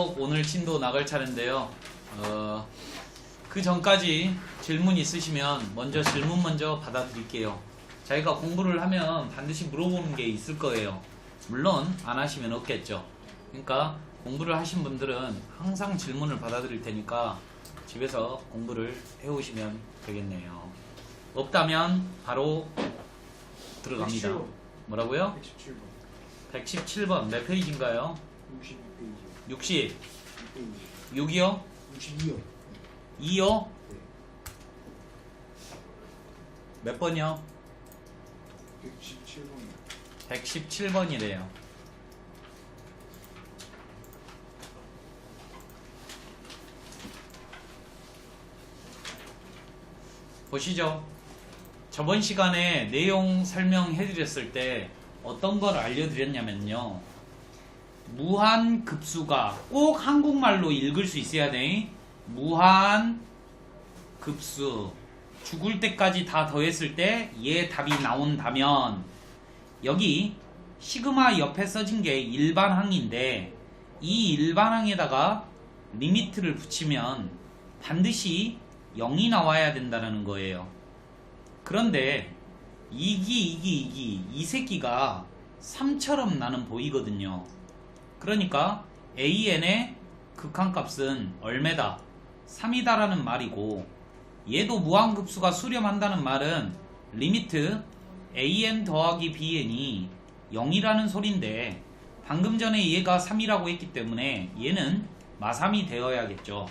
수업 오늘 진도 나갈 차례인데요. 그 전까지 질문 있으시면 먼저 질문 먼저 받아드릴게요. 자기가 공부를 하면 반드시 물어보는 게 있을 거예요. 물론 안 하시면 없겠죠. 그러니까 공부를 하신 분들은 항상 질문을 받아드릴 테니까 집에서 공부를 해오시면 되겠네요. 없다면 바로 들어갑니다. 117번. 뭐라고요? 117번. 117번 몇 페이지인가요? 62페이지. 60. 6페이지. 6이요? 62요. 2요? 네. 몇 번이요? 117번. 117번이래요. 보시죠. 저번 시간에 내용 설명해드렸을 때 어떤 걸 알려드렸냐면요. 무한급수가 꼭 한국말로 읽을 수 있어야 돼. 무한급수. 죽을 때까지 다 더했을 때 얘 답이 나온다면 여기 시그마 옆에 써진 게 일반항인데 이 일반항에다가 리미트를 붙이면 반드시 0이 나와야 된다는 거예요. 그런데 이 새끼가 3처럼 나는 보이거든요. 그러니까 AN의 극한값은 얼마다? 3이다라는 말이고 얘도 무한급수가 수렴한다는 말은 리미트 AN 더하기 BN이 0이라는 소린데 방금 전에 얘가 3이라고 했기 때문에 얘는 마3이 되어야겠죠.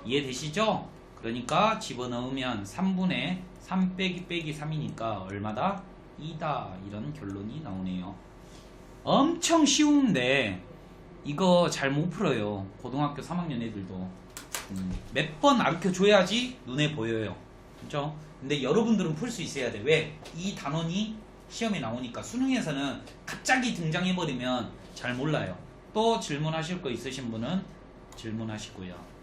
이해되시죠? 그러니까 집어넣으면 3분의 3 빼기 빼기 3이니까 얼마다? 2다. 이런 결론이 나오네요. 엄청 쉬운데 이거 잘 못 풀어요. 고등학교 3학년 애들도 몇 번 가르쳐줘야지 눈에 보여요. 그렇죠? 근데 여러분들은 풀 수 있어야 돼. 왜? 이 단원이 시험에 나오니까. 수능에서는 갑자기 등장해버리면 잘 몰라요. 또 질문하실 거 있으신 분은 질문하시고요.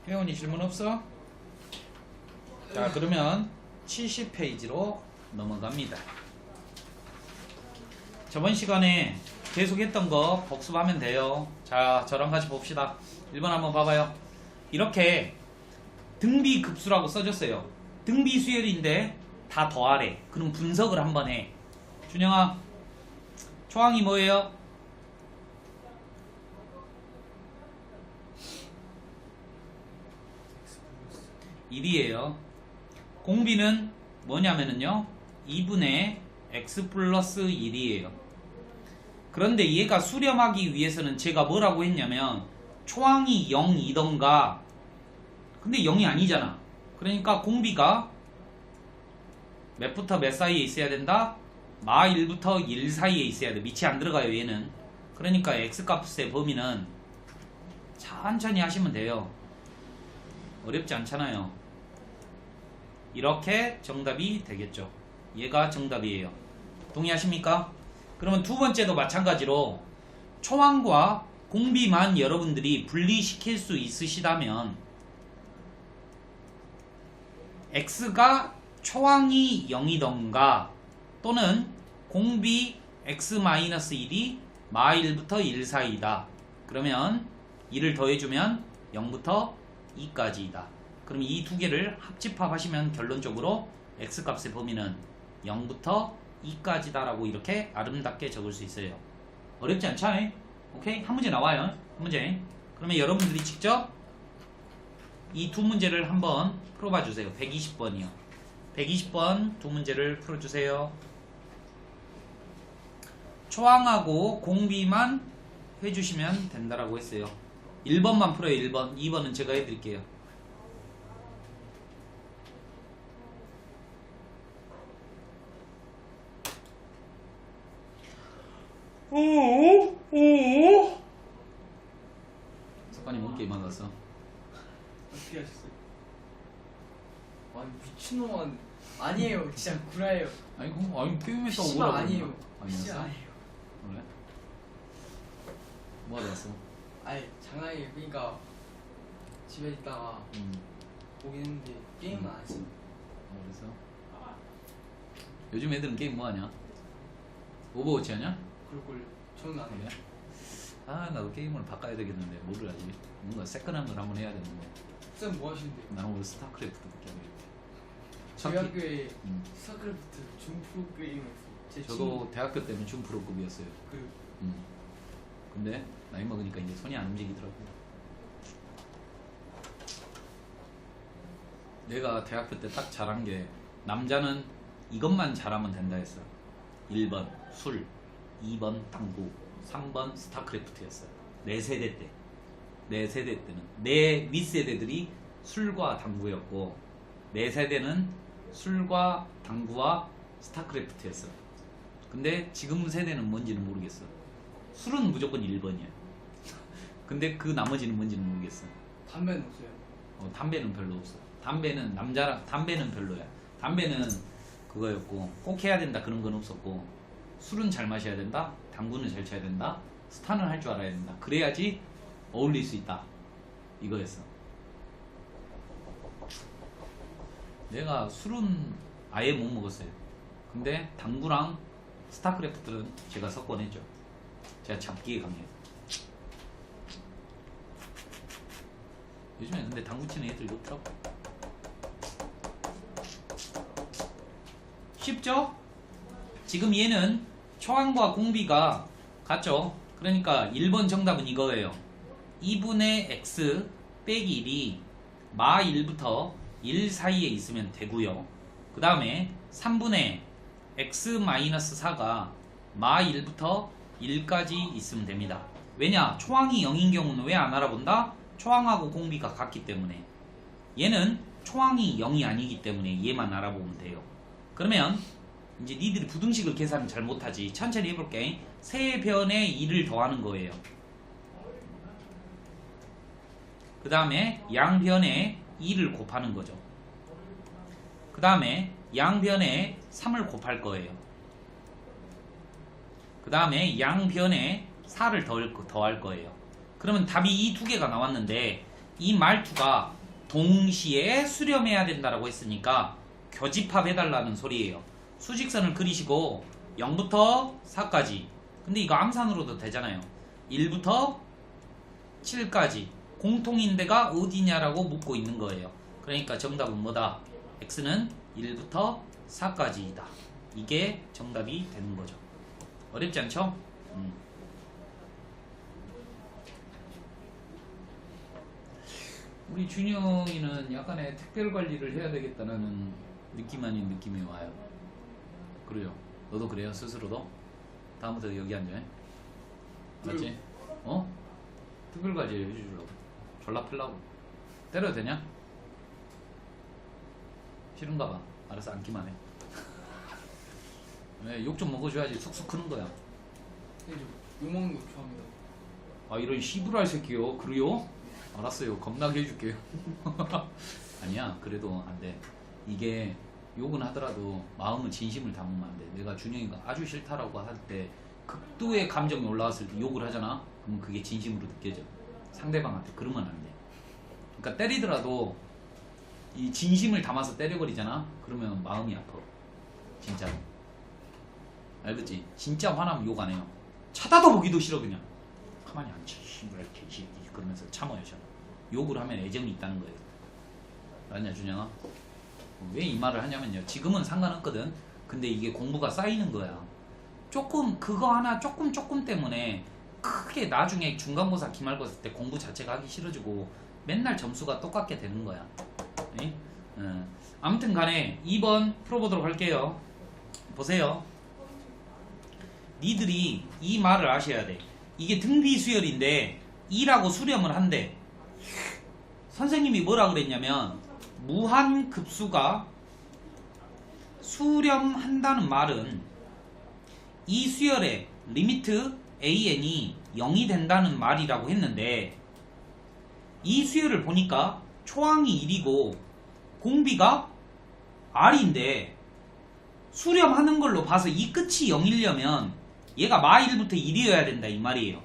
회원이 질문 없어? 자, 그러면 70페이지로 넘어갑니다. 저번 시간에 계속했던 거 복습하면 돼요. 자, 저랑 같이 봅시다. 1번 한번 봐봐요. 이렇게 등비급수라고 써줬어요. 등비수열인데 다 더하래. 그럼 분석을 한번 해. 준영아, 초항이 뭐예요? (1이에요) 공비는 뭐냐면은요 2분의 x 플러스 1이에요. 그런데 얘가 수렴하기 위해서는 제가 뭐라고 했냐면 초항이 0이던가, 근데 0이 아니잖아. 그러니까 공비가 몇부터 몇 사이에 있어야 된다? 마 1부터 1 사이에 있어야 돼. 밑이 안 들어가요 얘는. 그러니까 x값의 범위는 천천히 하시면 돼요. 어렵지 않잖아요. 이렇게 정답이 되겠죠. 얘가 정답이에요. 동의하십니까? 그러면 두 번째도 마찬가지로 초항과 공비만 여러분들이 분리시킬 수 있으시다면 x가 초항이 0이던가 또는 공비 x-1이 마 1부터 1 사이다. 그러면 1을 더해주면 0부터 2까지이다. 그럼 이 두 개를 합집합하시면 결론적으로 x값의 범위는 0부터 2까지다 라고 이렇게 아름답게 적을 수 있어요. 어렵지 않죠? 오케이? 한 문제 나와요. 한 문제. 그러면 여러분들이 직접 이 두 문제를 한번 풀어봐 주세요. 120번이요. 120번 두 문제를 풀어주세요. 초항하고 공비만 해주시면 된다라고 했어요. 1번만 풀어요. 1번. 2번은 제가 해드릴게요. 석관이 뭔 게임 하셨어? 어떻게 하셨어요? 아 미친놈아. 아니에요. 진짜 구라예요. 아니 게임에서 PC방 오라고. 아니에요. 아니었어? 진짜 아니에요. 그래? 뭐 하다 왔어? 아니 장난이에요. 그러니까 집에 있다가 음. 보긴 했는데 게임은 안 했어요. 그래서 요즘 애들은 게임 뭐 하냐? 오버워치 하냐? 그럴걸 저는 안 해요. 그래? 아 나도 게임을 바꿔야 되겠는데 뭐를 하지? 뭔가 새끈한 걸 한번 해야 되는데 쌤 뭐 하시는데요? 나는 오늘 스타크래프트밖에 안 해. 저희 학교에 음. 스타크래프트 중프로 게임을 했어요. 제 저도 대학교 때는 준프로급이었어요. 그 근데 나이 먹으니까 이제 손이 안 움직이더라고요. 내가 대학교 때 딱 잘한 게 남자는 이것만 잘하면 된다 했어. 1번 술, 2번 당구, 3번 스타크래프트였어요. 내 세대 때. 내 세대 때는 내 윗세대들이 술과 당구였고 내 세대는 술과 당구와 스타크래프트였어. 근데 지금 세대는 뭔지는 모르겠어. 술은 무조건 1번이야. 근데 그 나머지는 뭔지는 모르겠어. 담배는 없어요. 담배는 별로 없어. 담배는 남자랑 담배는 별로야. 담배는 그거였고 꼭 해야 된다 그런 건 없었고 술은 잘 마셔야 된다. 당구는 잘 쳐야 된다. 스타는 할 줄 알아야 된다. 그래야지 어울릴 수 있다. 이거였어. 내가 술은 아예 못 먹었어요. 근데 당구랑 스타크래프트는 제가 석권했죠. 제가 잡기에 강해요. 요즘에 근데 당구 치는 애들이 없더라고. 쉽죠? 지금 얘는 초항과 공비가 같죠? 그러니까 1번 정답은 이거예요. 2분의 x 빼기 1이 마 1부터 1 사이에 있으면 되고요. 그 다음에 3분의 x-4가 마 1부터 1까지 있으면 됩니다. 왜냐? 초항이 0인 경우는 왜 안 알아본다? 초항하고 공비가 같기 때문에. 얘는 초항이 0이 아니기 때문에 얘만 알아보면 돼요. 그러면 이제 니들이 부등식을 계산을 잘 못하지. 천천히 해볼게. 세 변에 2를 더하는 거예요. 그 다음에 양변에 2를 곱하는 거죠. 그 다음에 양변에 3을 곱할 거예요. 그 다음에 양변에 4를 더할 거예요. 그러면 답이 이 두 개가 나왔는데 이 말투가 동시에 수렴해야 된다라고 했으니까 교집합 해달라는 소리예요. 수직선을 그리시고 0부터 4까지. 근데 이거 암산으로도 되잖아요. 1부터 7까지. 공통인 데가 어디냐라고 묻고 있는 거예요. 그러니까 정답은 뭐다? x는 1부터 4까지이다. 이게 정답이 되는 거죠. 어렵지 않죠? 우리 준영이는 약간의 특별 관리를 해야 되겠다는 느낌 아닌 느낌이 와요. 그래요. 너도 그래요? 스스로도? 다음부터 여기 앉아. 맞지? 어? 특별 관리 해주려고. 졸라 패려고. 때려도 되냐? 싫은가 봐. 알아서 앉기만 해. 왜 욕 좀 먹어줘야지 쑥쑥 크는 거야. 근데 저 욕먹는 거 좋아합니다. 아 이런 씨부랄 새끼요. 그래요? 알았어요. 겁나게 해줄게요. 아니야. 그래도 안 돼. 이게 욕은 하더라도 마음은 진심을 담으면 안 돼. 내가 준영이가 아주 싫다라고 할 때 극도의 감정이 올라왔을 때 욕을 하잖아. 그럼 그게 진심으로 느껴져. 상대방한테. 그러면 안 돼. 그러니까 때리더라도 이 진심을 담아서 때려버리잖아. 그러면 마음이 아파. 진짜로. 알겠지? 진짜 화나면 욕 안 해요. 쳐다도 보기도 싫어 그냥. 가만히 앉지. 씨발 개새끼. 그러면서 참아요. 저는. 욕을 하면 애정이 있다는 거예요. 알았냐 준영아? 왜 이 말을 하냐면요. 지금은 상관없거든. 근데 이게 공부가 쌓이는 거야. 조금 그거 하나 조금 때문에 크게 나중에 중간고사 기말고사 때 공부 자체가 하기 싫어지고 맨날 점수가 똑같게 되는 거야. 네? 아무튼 간에 2번 풀어보도록 할게요. 보세요. 니들이 이 말을 아셔야 돼. 이게 등비수열인데 2라고 수렴을 한대. 선생님이 뭐라 그랬냐면 무한급수가 수렴한다는 말은 이 수열의 리미트 an이 0이 된다는 말이라고 했는데 이 수열을 보니까 초항이 1이고 공비가 r인데 수렴하는 걸로 봐서 이 끝이 0이려면 얘가 마 1부터 1이어야 된다 이 말이에요.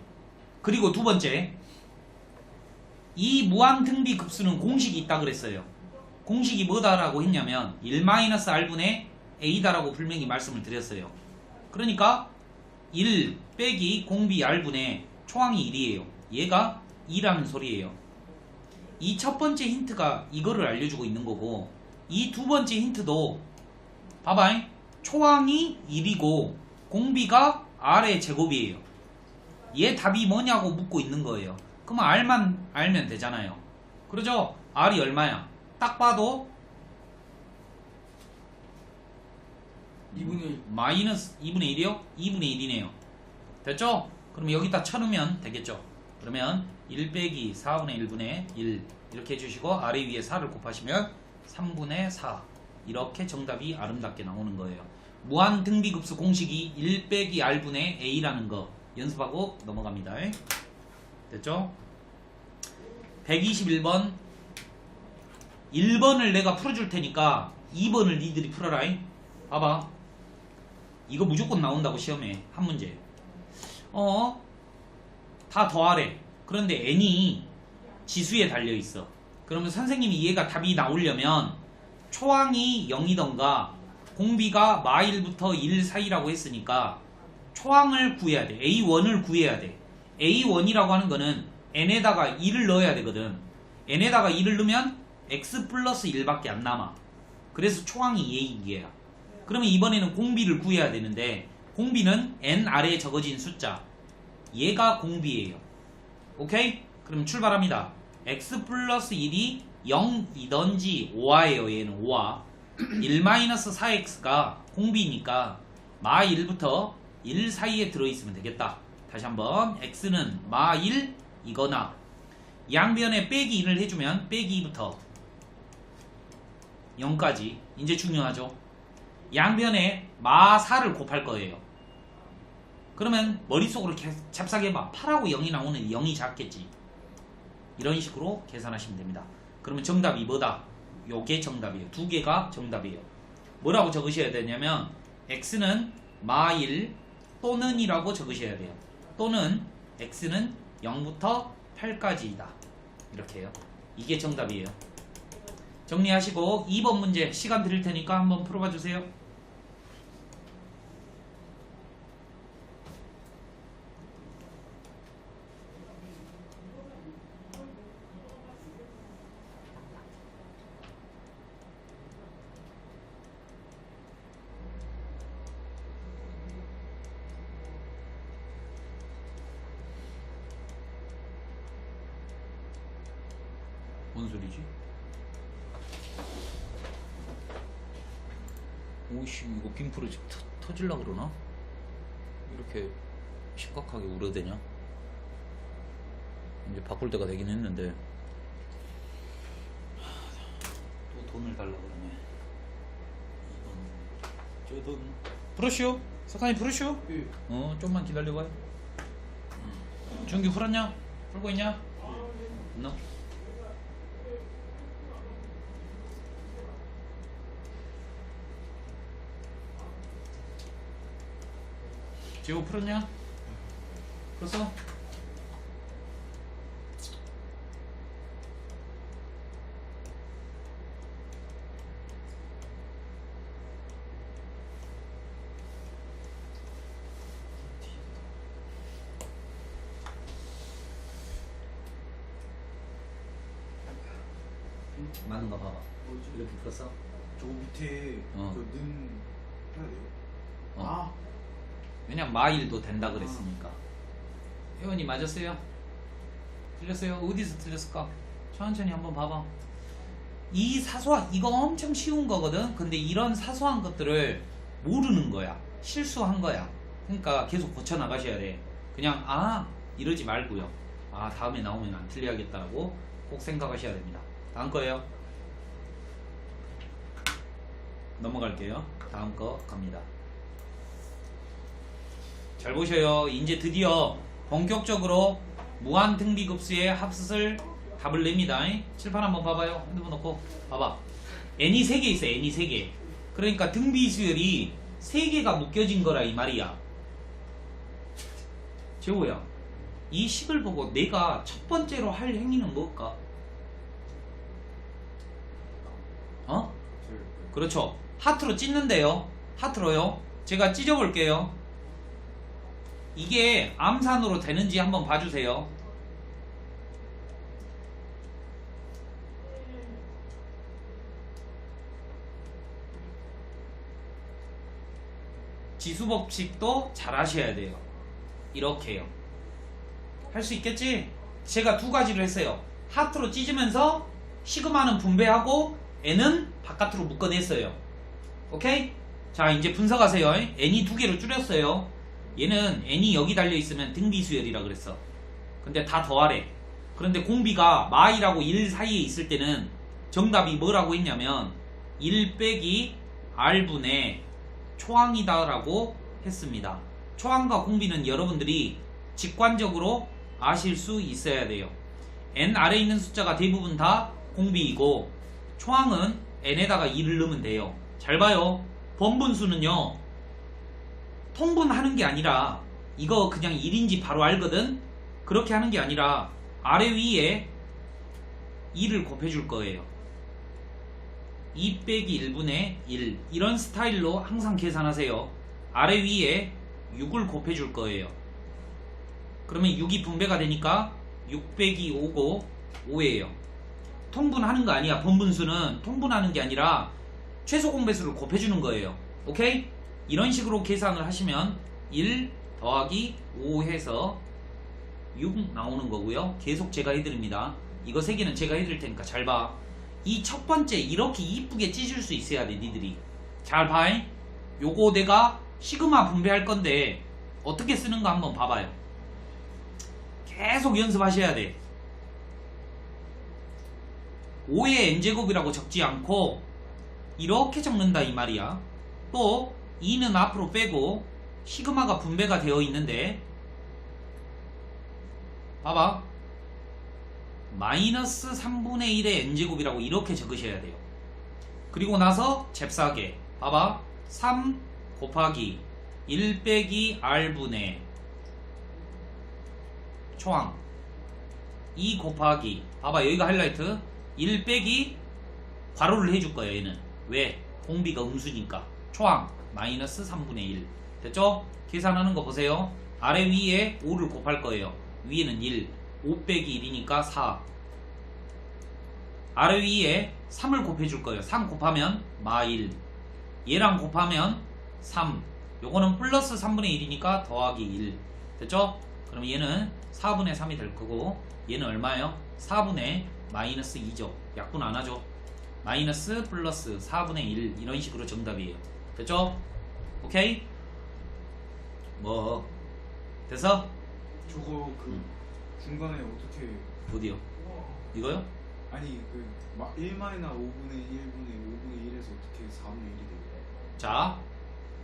그리고 두 번째 이 무한등비 급수는 공식이 있다 그랬어요. 공식이 뭐다라고 했냐면 1-r분의 a다라고 분명히 말씀을 드렸어요. 그러니까 1 빼기 공비 r분의 초항이 1이에요. 얘가 2라는 소리예요. 이 첫 번째 힌트가 이거를 알려주고 있는 거고, 이 두 번째 힌트도 봐봐, 초항이 1이고 공비가 r의 제곱이에요. 얘 답이 뭐냐고 묻고 있는 거예요. 그러면 r만 알면 되잖아요. 그러죠? r이 얼마야? 딱 봐도 2분의 1. 마이너스 2분의 1이요? 2분의 1이네요. 됐죠? 그럼 여기다 쳐넣으면 되겠죠? 그러면 1 빼기 4분의 1분의 1 이렇게 해주시고 아래 위에 4를 곱하시면 3분의 4 이렇게 정답이 아름답게 나오는 거예요. 무한 등비급수 공식이 1 빼기 r분의 a라는 거 연습하고 넘어갑니다. 됐죠? 121번 1번을 내가 풀어줄 테니까 2번을 니들이 풀어라. 봐봐, 이거 무조건 나온다고 시험에 한 문제. 다 더하래. 그런데 n이 지수에 달려있어. 그러면 선생님이 얘가 답이 나오려면 초항이 0이던가 공비가 마1부터 1 사이라고 했으니까 초항을 구해야 돼. A1을 구해야 돼. A1이라고 하는 거는 n에다가 2를 넣어야 되거든. n에다가 2를 넣으면 x 플러스 1밖에 안 남아. 그래서 초항이 얘야. 그러면 이번에는 공비를 구해야 되는데 공비는 n 아래에 적어진 숫자, 얘가 공비예요. 오케이? 그럼 출발합니다. x 플러스 1이 0이던지 5화예요. 얘는 5화. 1-4x가 공비니까 마 1부터 1 사이에 들어있으면 되겠다. 다시 한번 x는 마 1 이거나 양변에 빼기 1을 해주면 빼기 2부터 0까지. 이제 중요하죠. 양변에 마 4를 곱할 거예요. 그러면 머릿속으로 잽싸게 해봐. 8하고 0이 나오는 0이 작겠지. 이런 식으로 계산하시면 됩니다. 그러면 정답이 뭐다? 요게 정답이에요. 두 개가 정답이에요. 뭐라고 적으셔야 되냐면 x는 마1 또는 이라고 적으셔야 돼요. 또는 x는 0부터 8까지이다. 이렇게 해요. 이게 정답이에요. 정리하시고 2번 문제 시간 드릴 테니까 한번 풀어봐 주세요. 뭔 소리지? 오이씨, 이거 빔프로 지금 터질라 그러나? 이렇게 심각하게 우려대냐? 이제 바꿀 때가 되긴 했는데 또 돈을 달라 그러네. 이건 저돈 풀으시오. 석한이 풀으시오. 예. 좀만 기다려봐요. 준규 풀었냐? 풀고 있냐? 너? 지호 풀었냐? 풀었어? 많은 거 봐봐. 뭐지? 이렇게 풀었어? 저 밑에 어. 그는 해야 돼요? 아, 왜냐면 마일도 된다 그랬으니까. 회원이 맞았어요? 틀렸어요? 어디서 틀렸을까? 천천히 한번 봐봐. 이 사소한, 이거 엄청 쉬운 거거든. 근데 이런 사소한 것들을 모르는 거야. 실수한 거야. 그러니까 계속 고쳐 나가셔야 돼. 그냥 이러지 말고요. 다음에 나오면 안 틀려야겠다라고 꼭 생각하셔야 됩니다. 다음 거예요. 넘어갈게요. 다음 거 갑니다. 잘 보셔요. 이제 드디어 본격적으로 무한 등비급수의 합수를 답을 냅니다. 칠판 한번 봐봐요. 핸드폰 놓고 봐봐. n이 3개 있어. n이 3개. 그러니까 등비수열이 3개가 묶여진 거라 이 말이야. 재호야, 이 식을 보고 내가 첫 번째로 할 행위는 뭘까? 어? 그렇죠. 하트로 찢는데요. 하트로요. 제가 찢어볼게요. 이게 암산으로 되는지 한번 봐주세요. 지수법칙도 잘 하셔야 돼요. 이렇게요. 할 수 있겠지? 제가 두 가지를 했어요. 하트로 찢으면서 시그마는 분배하고 n은 바깥으로 묶어냈어요. 오케이? 자, 이제 분석하세요. n이 두 개로 줄였어요. 얘는 n이 여기 달려있으면 등비수열이라 그랬어. 근데 다 더하래. 그런데 공비가 마이라고 1 사이에 있을 때는 정답이 뭐라고 했냐면 1 빼기 r분의 초항이다 라고 했습니다. 초항과 공비는 여러분들이 직관적으로 아실 수 있어야 돼요. n 아래에 있는 숫자가 대부분 다 공비이고 초항은 n에다가 2를 넣으면 돼요. 잘 봐요. 번분수는요 통분하는 게 아니라 이거 그냥 1인지 바로 알거든. 그렇게 하는 게 아니라 아래 위에 2를 곱해줄 거예요. 2 빼기 1분의 1 이런 스타일로 항상 계산하세요. 아래 위에 6을 곱해줄 거예요. 그러면 6이 분배가 되니까 6 빼기 5고 5예요. 통분하는 거 아니야. 번분수는 통분하는 게 아니라 최소 공배수를 곱해주는 거예요. 오케이? 이런 식으로 계산을 하시면 1 더하기 5 해서 6 나오는 거고요. 계속 제가 해드립니다. 이거 3개는 제가 해드릴 테니까 잘 봐. 이 첫 번째 이렇게 이쁘게 찢을 수 있어야 돼. 니들이 잘 봐. 요거 내가 시그마 분배할 건데 어떻게 쓰는가 한번 봐봐요. 계속 연습하셔야 돼. 5의 n제곱이라고 적지 않고 이렇게 적는다 이 말이야. 또 2는 앞으로 빼고 시그마가 분배가 되어 있는데 봐봐. 마이너스 3분의 1의 n제곱이라고 이렇게 적으셔야 돼요. 그리고 나서 잽싸게 봐봐. 3 곱하기 1 빼기 r분의 초항 2 곱하기 봐봐 여기가 하이라이트 1 빼기 괄호를 해줄 거예요. 얘는 왜? 공비가 음수니까. 초항 마이너스 3분의 1 됐죠? 계산하는 거 보세요. 아래 위에 5를 곱할 거예요. 위에는 1 5 빼기 1이니까 4 아래 위에 3을 곱해줄 거예요. 3 곱하면 마1 얘랑 곱하면 3 요거는 플러스 3분의 1이니까 더하기 1 됐죠? 그럼 얘는 4분의 3이 될 거고 얘는 얼마예요? 4분의 마이너스 2죠. 약분 안 하죠. 마이너스 플러스 4분의 1 이런 식으로 정답이에요. 됐죠? 오케이? 뭐 됐어? 저거 그 중간에 어떻게 어디요? 이거요? 아니 그 1마이나 5분의 1분의 5분의 1에서 어떻게 4분의 1이 돼요? 자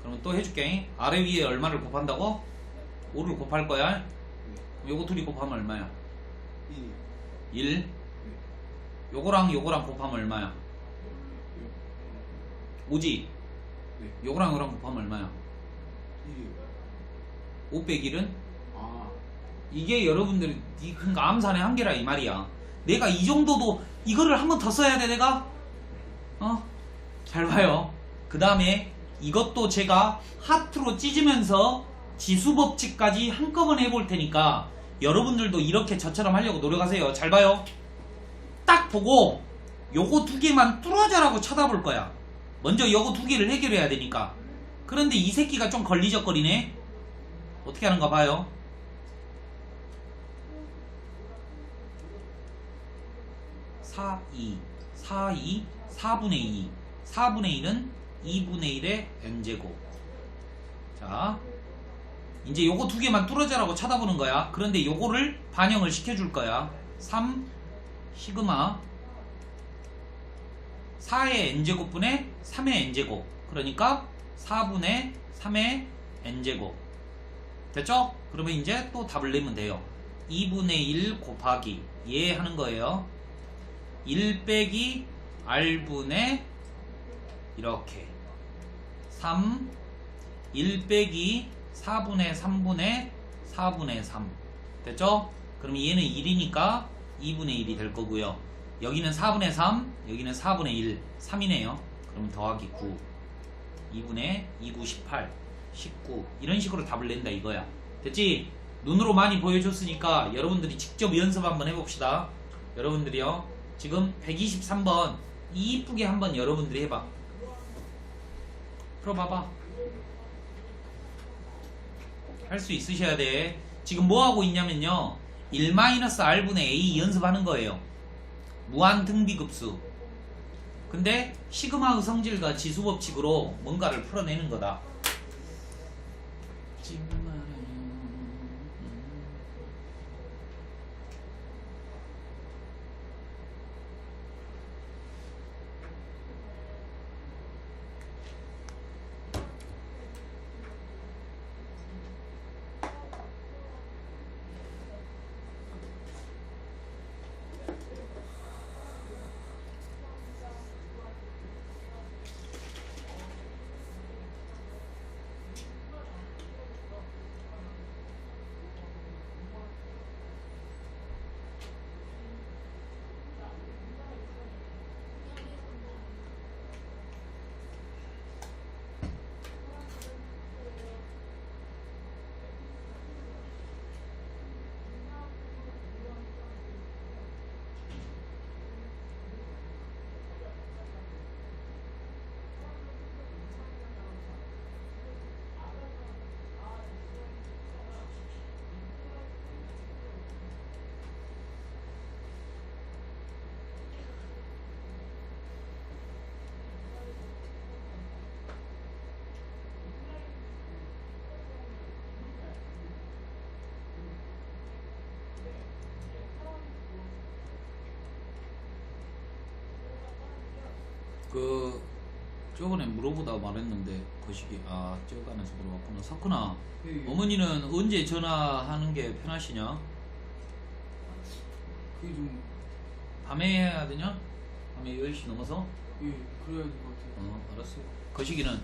그러면 또 해줄게. 아래 위에 얼마를 곱한다고? 5를 곱할 거야. 네. 요거 둘이 곱하면 얼마야? 1. 1 네. 요거랑 요거랑 곱하면 얼마야? 5지? 네. 요거랑 요거랑 곱하면 얼마야? 1이요. 5 빼기 1은? 아. 이게 여러분들이 그러니까 암산의 한계라 이 말이야. 내가 이 정도도 이거를 한 번 더 써야 돼 내가? 잘 봐요. 그 다음에 이것도 제가 하트로 찢으면서 지수법칙까지 한꺼번에 해볼 테니까 여러분들도 이렇게 저처럼 하려고 노력하세요. 잘 봐요. 딱 보고 요거 두 개만 뚫어져라고 쳐다볼 거야. 먼저 요거 두 개를 해결해야 되니까. 그런데 이 새끼가 좀 걸리적거리네. 어떻게 하는가 봐요. 4, 2, 4, 2, 4분의 2 4분의 2는 2분의 1의 n제곱. 자 이제 요거 두 개만 뚫어져라고 쳐다보는 거야. 그런데 요거를 반영을 시켜줄 거야. 3 시그마 4의 n제곱분의 3의 n제곱. 그러니까 4분의 3의 n제곱. 됐죠? 그러면 이제 또 답을 내면 돼요. 2분의 1 곱하기 얘 하는 거예요. 1 빼기 r분의 이렇게 3 1 빼기 4분의 3분의 4분의 3 됐죠? 그럼 얘는 1이니까 2분의 1이 될 거고요. 여기는 4분의 3, 여기는 4분의 1, 3이네요. 그럼 더하기 9, 2분의 2구 18, 19 이런 식으로 답을 낸다 이거야. 됐지? 눈으로 많이 보여줬으니까 여러분들이 직접 연습 한번 해봅시다. 여러분들이요, 지금 123번 이쁘게 한번 여러분들이 해봐. 풀어봐봐. 할 수 있으셔야 돼. 지금 뭐 하고 있냐면요, 1-r분의 a 연습하는 거예요. 무한 등비급수. 근데 시그마의 성질과 지수법칙으로 뭔가를 풀어내는 거다. 그 저번에 물어보다 말했는데 거시기 저거 안에서 물어봤구나. 석훈아, 예, 어머니는 언제 전화하는 게 편하시냐? 그게 좀, 밤에 해야 되냐? 밤에 10시 넘어서? 예, 그래야 될 것 같아요. 알았어. 거시기는?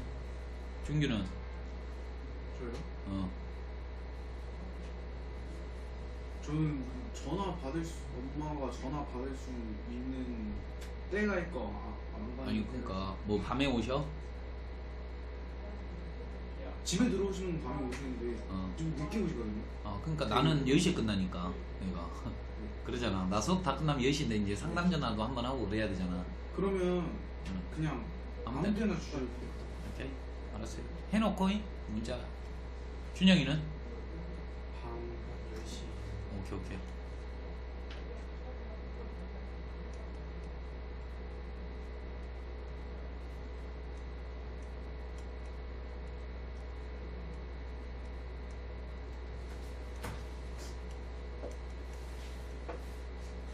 준규는? 저요? 저는 엄마가 전화 받을 수 있는 때가 있고 안 받는 아니 그러니까 뭐 밤에 오셔? 집에 들어오시는 밤에 오시는데 어. 좀 늦게 오시거든요. 그러니까 나는 10시에 끝나니까 내가 그러잖아. 나 수업 다 끝나면 10시인데 이제 상담 전화도 한번 하고 그래야 되잖아. 그러면 그냥 아무 아무 때나 주셔도 돼요. 오케이, 알았어요. 해놓고 문자. 준영이는? 밤 10시. 오케이.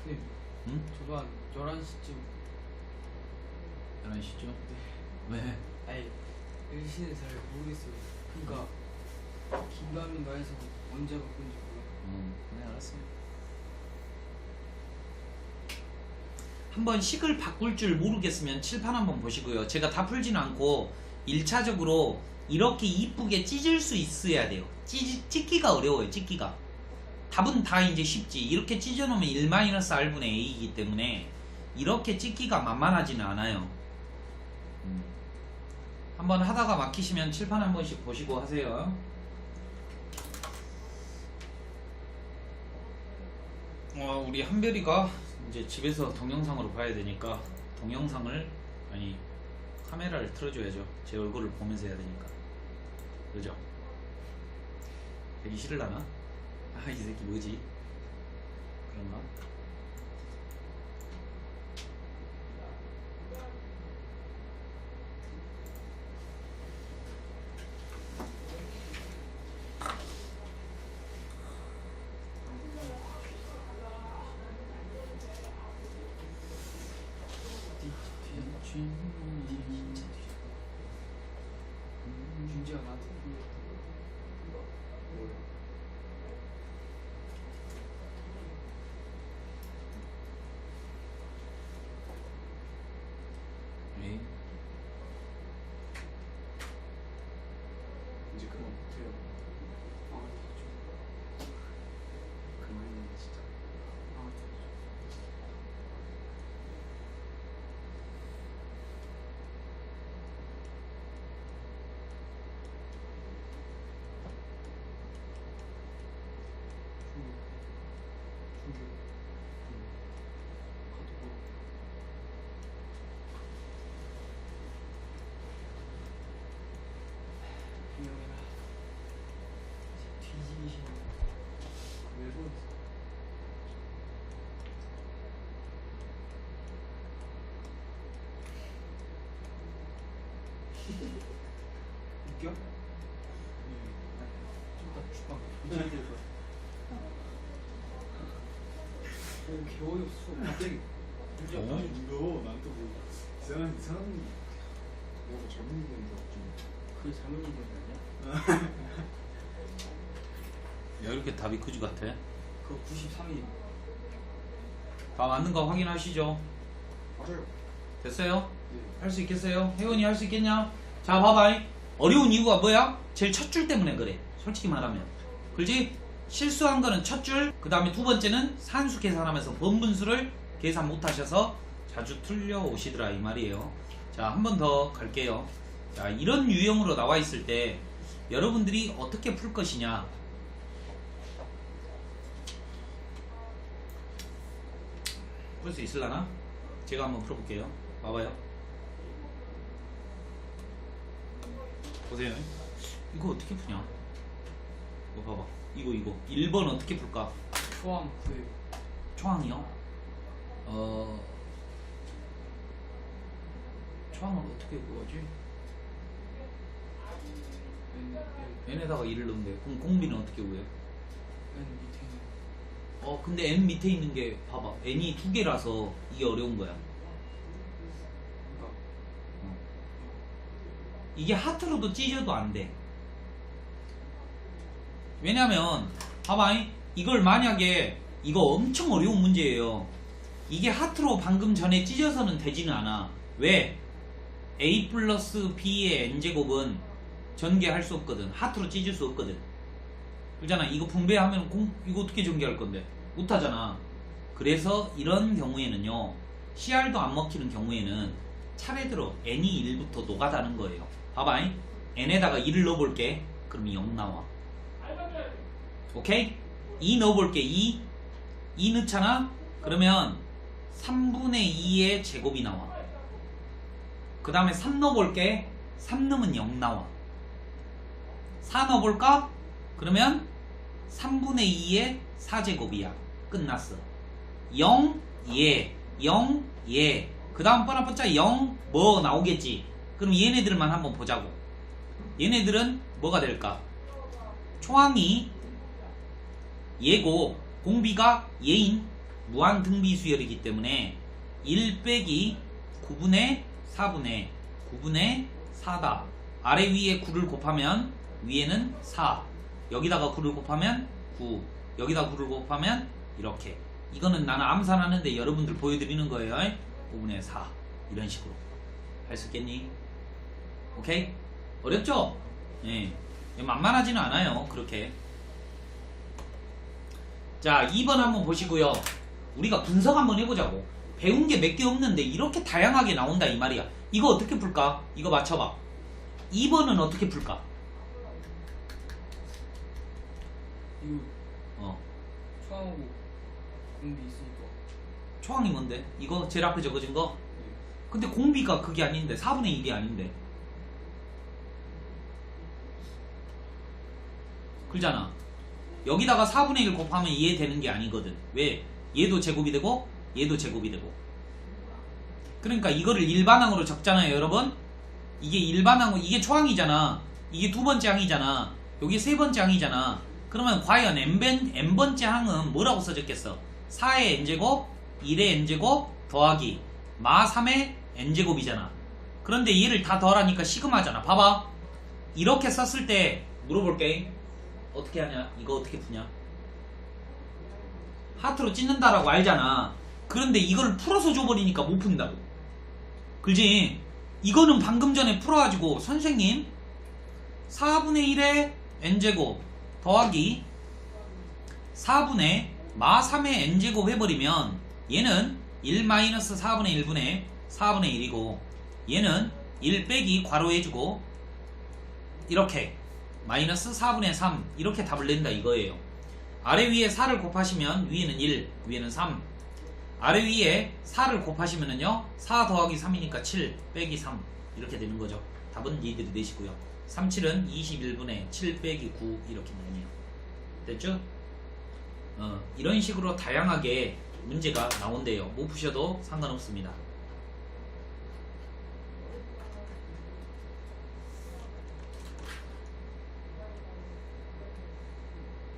네, 응? 저도 한 11시쯤. 11시쯤? 왜? 아니, 10시는 잘 모르겠어요. 그러니까 긴가민가 해서 언제 바꾼지 몰라요. 네, 알았어요. 한번 식을 바꿀 줄 모르겠으면 칠판 한번 보시고요. 제가 다 풀지는 않고 1차적으로 이렇게 이쁘게 찢을 수 있어야 돼요. 찢기가 어려워요. 찢기가. 답은 다 이제 쉽지. 이렇게 찢어놓으면 1-r분의 a이기 때문에 이렇게 찢기가 만만하지는 않아요. 한번 하다가 막히시면 칠판 한 번씩 보시고 하세요. 우리 한별이가 이제 집에서 동영상으로 봐야 되니까 카메라를 틀어줘야죠. 제 얼굴을 보면서 해야 되니까. 그죠? 되기 싫을라나? 이 새끼 뭐지? 그런가? 준지가 나한테 에이. 이제 그만 못해요. 웃겨? 좀더 주방 미칠 것 오 개어이 없어. 갑자기 문제가 어? 빠져. 이거 난또 뭐 이상한 뭐가 잘못 있는 거 같지. 그게 잘못 읽은 거 아니야? 야, 이렇게 답이 그지 같아? 그거 93일. 다 맞는 거 확인하시죠? 맞아요. 됐어요? 네. 할 수 있겠어요? 혜원이 할 수 있겠냐? 자, 봐봐. 어려운 이유가 뭐야? 제일 첫 줄 때문에 그래. 솔직히 말하면. 그렇지? 실수한 거는 첫 줄, 그 다음에 두 번째는 산수 계산하면서 번분수를 계산 못 하셔서 자주 틀려 오시더라 이 말이에요. 자, 한 번 더 갈게요. 자, 이런 유형으로 나와 있을 때 여러분들이 어떻게 풀 것이냐? 풀 수 있을라나? 제가 한번 풀어볼게요. 봐봐요. 보세요. 이거 어떻게 푸냐? 이거 봐봐. 이거 1번 어떻게 풀까? 초항 구해요. 초항이요? 초항을 어떻게 구하지? n에다가 1을 넣으면 돼. 그럼 공비는 어떻게 구해? 맨 밑에 있는 근데 n 밑에 있는 게 봐봐. n이 두 개라서 이게 어려운 거야. 그러니까 이게 하트로도 찢어도 안 돼. 왜냐면 봐봐. 이걸 만약에 이거 엄청 어려운 문제예요. 이게 하트로 방금 전에 찢어서는 되지는 않아. 왜? a 플러스 b의 n제곱은 전개할 수 없거든. 하트로 찢을 수 없거든. 그렇잖아. 이거 분배하면 이거 어떻게 전개할 건데? 못하잖아. 그래서 이런 경우에는요, CR도 안 먹히는 경우에는 차례대로 n이 1부터 노가다는 거예요. 봐봐. n에다가 2를 넣어볼게. 그럼 0 나와. 오케이? 2 넣어볼게. 2 넣잖아? 그러면 3분의 2의 제곱이 나와. 그 다음에 3 넣어볼게. 3 넣으면 0 나와. 4 넣어볼까? 그러면 3분의 2의 4제곱이야. 끝났어. 0, 예, 0, 예. 그 다음 뻔뻔짜 0, 뭐 나오겠지. 그럼 얘네들만 한번 보자고. 얘네들은 뭐가 될까? 초항이 예고, 공비가 예인 무한등비수열이기 때문에 1 빼기 9분의 4분의 9분의 4다. 아래 위에 9를 곱하면 위에는 4. 여기다가 9를 곱하면 9. 여기다 9를 곱하면 이렇게. 이거는 나는 암산하는데 여러분들 보여드리는 거예요. 5분의 4. 이런 식으로. 할 수 있겠니? 오케이? 어렵죠? 예. 만만하지는 않아요. 그렇게. 자, 2번 한번 보시고요. 우리가 분석 한번 해보자고. 배운 게 몇 개 없는데 이렇게 다양하게 나온다 이 말이야. 이거 어떻게 풀까? 이거 맞춰봐. 2번은 어떻게 풀까? 이거 초항하고 공비 있으니까 초항이 뭔데? 이거 제일 앞에 적어진 거? 네. 근데 공비가 그게 아닌데 4분의 1이 아닌데 그러잖아. 여기다가 4분의 1 곱하면 이해되는 게 아니거든. 왜? 얘도 제곱이 되고 얘도 제곱이 되고. 그러니까 이거를 일반항으로 적잖아요 여러분. 이게 일반항으로, 이게 초항이잖아. 이게 두 번째 항이잖아. 여기 세 번째 항이잖아. 그러면 과연 n번째 항은 뭐라고 써졌겠어? 4의 n제곱 1의 n제곱 더하기 마 3의 n제곱이잖아. 그런데 얘를 다 더하라니까 시그마잖아. 봐봐. 이렇게 썼을 때 물어볼게. 어떻게 하냐? 이거 어떻게 푸냐? 하트로 찢는다라고 알잖아. 그런데 이걸 풀어서 줘버리니까 못 푼다고. 그지? 이거는 방금 전에 풀어가지고 선생님 4분의 1의 n제곱 더하기 4분의 마 3의 n제곱 해버리면 얘는 1-4분의 1분의 4분의 1이고 얘는 1 빼기 괄호 해주고 이렇게 마이너스 4분의 3 이렇게 답을 낸다 이거예요. 아래 위에 4를 곱하시면 위에는 1 위에는 3. 아래 위에 4를 곱하시면은요 4 더하기 3이니까 7 빼기 3 이렇게 되는 거죠. 답은 니들이 내시고요. 3, 7은 21분의 7 빼기 9 이렇게 나오네요. 됐죠? 이런 식으로 다양하게 문제가 나온대요. 못 푸셔도 상관없습니다.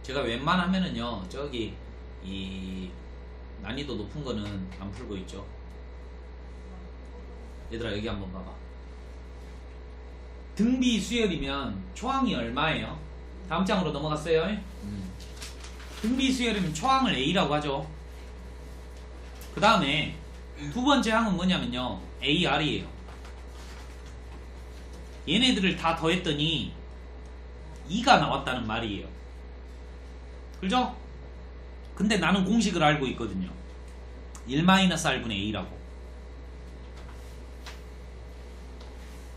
제가 웬만하면은요 저기 이 난이도 높은 거는 안 풀고 있죠. 얘들아 여기 한번 봐봐. 등비 수열이면 초항이 얼마예요? 다음 장으로 넘어갔어요. 등비 수열이면 초항을 A라고 하죠. 그 다음에 두 번째 항은 뭐냐면요 AR이에요. 얘네들을 다 더했더니 2가 나왔다는 말이에요. 그죠? 근데 나는 공식을 알고 있거든요. 1-R분의 A라고.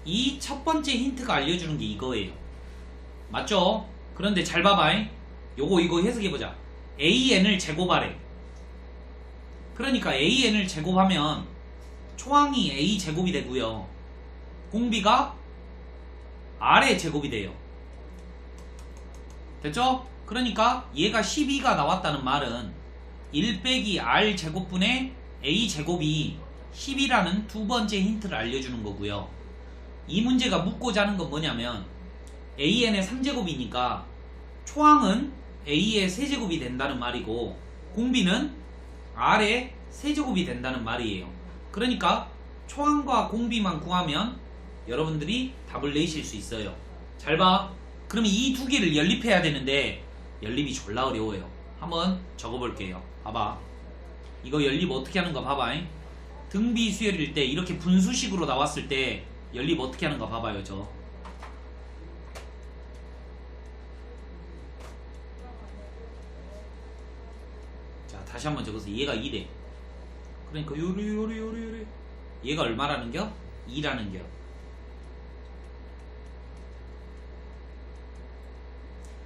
이 첫 번째 힌트가 알려주는 게 이거예요. 맞죠? 그런데 잘 봐봐. 이거 해석해보자. AN을 제곱하래. 그러니까 AN을 제곱하면 초항이 A 제곱이 되고요. 공비가 R의 제곱이 돼요. 됐죠? 그러니까 얘가 12가 나왔다는 말은 1 빼기 R 제곱분의 A 제곱이 10이라는 두 번째 힌트를 알려주는 거고요. 이 문제가 묻고자 하는 건 뭐냐면 AN의 3제곱이니까 초항은 A의 세제곱이 된다는 말이고 공비는 R의 세제곱이 된다는 말이에요. 그러니까 초항과 공비만 구하면 여러분들이 답을 내실 수 있어요. 잘 봐. 그러면 이 두 개를 연립해야 되는데 연립이 졸라 어려워요. 한번 적어볼게요. 봐봐. 이거 연립 어떻게 하는가 봐봐. 등비 수열일 때 이렇게 분수식으로 나왔을 때 연립 어떻게 하는가 봐봐요. 자 다시 한번 적어서 얘가 2래. 그러니까 요래 얘가 얼마라는 겨? 2라는 겨.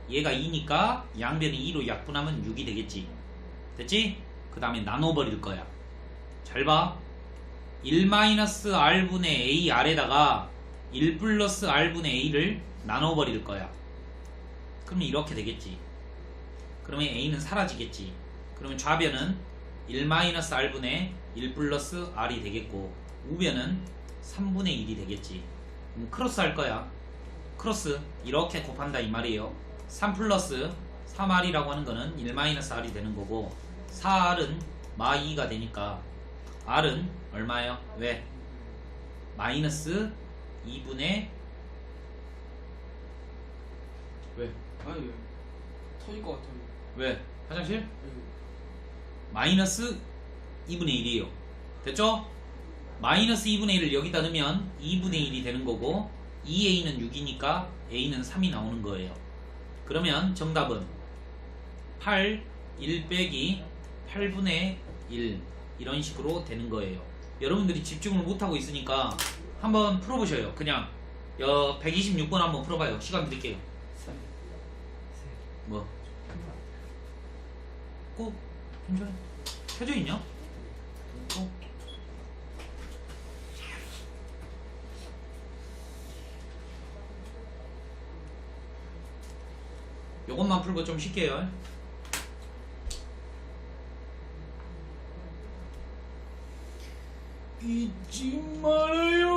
얘가 2니까 양변이 2로 약분하면 6이 되겠지. 됐지? 그 다음에 나눠버릴 거야. 잘 봐. 1-R분의 A R에다가 1 플러스 R분의 A를 나눠버릴 거야. 그러면 이렇게 되겠지. 그러면 A는 사라지겠지. 그러면 좌변은 1-R분의 1 플러스 R이 되겠고 우변은 3분의 1이 되겠지. 그럼 크로스 할 거야. 크로스 이렇게 곱한다 이 말이에요. 3 플러스 3R이라고 하는 거는 1-R이 되는 거고 4R은 마2가 되니까 R은 얼마예요? 왜? 마이너스 2분의 왜? 아니 왜? 터질 것 같아요. 왜? 화장실? 네. 마이너스 2분의 1이에요. 됐죠? 마이너스 2분의 1을 여기다 넣으면 2분의 1이 되는 거고 2A는 6이니까 A는 3이 나오는 거예요. 그러면 정답은 8, 1 빼기 8분의 1 이런 식으로 되는 거예요. 여러분들이 집중을 못하고 있으니까 한번 풀어보셔요. 그냥 126번 한번 풀어봐요. 시간 드릴게요. 뭐? 꼭 괜찮아. 켜져 있냐? 요것만 풀고 좀 쉴게요. 잊지 말아요.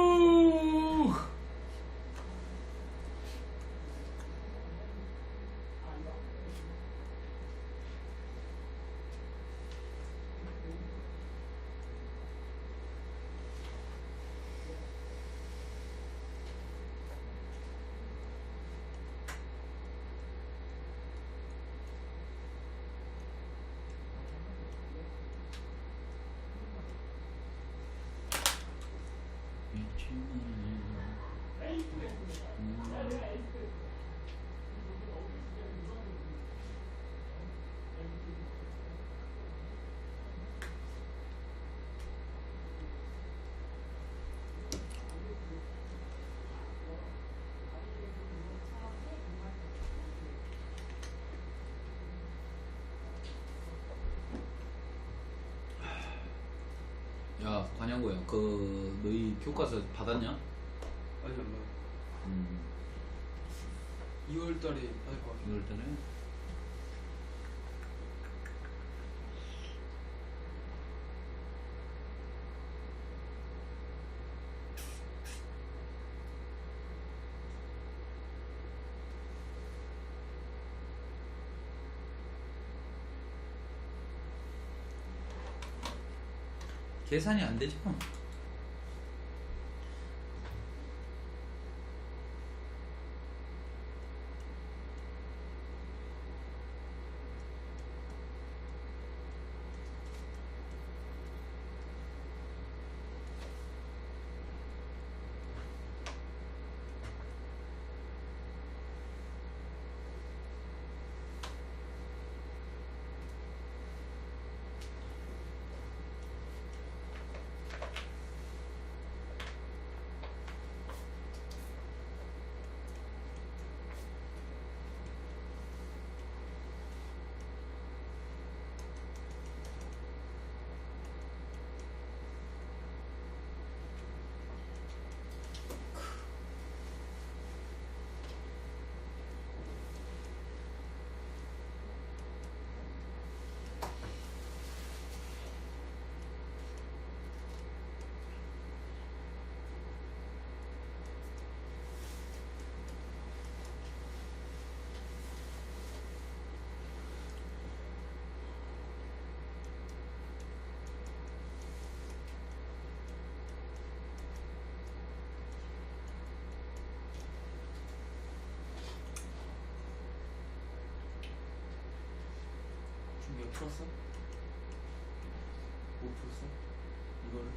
야 관양구야 그 너희 교과서 받았냐? 아직 안 봐요. 2월달에 받을 것 같아요. 2월달에? 계산이 안 되죠. 지금 몇 풀었어? 못 풀었어? 이거를?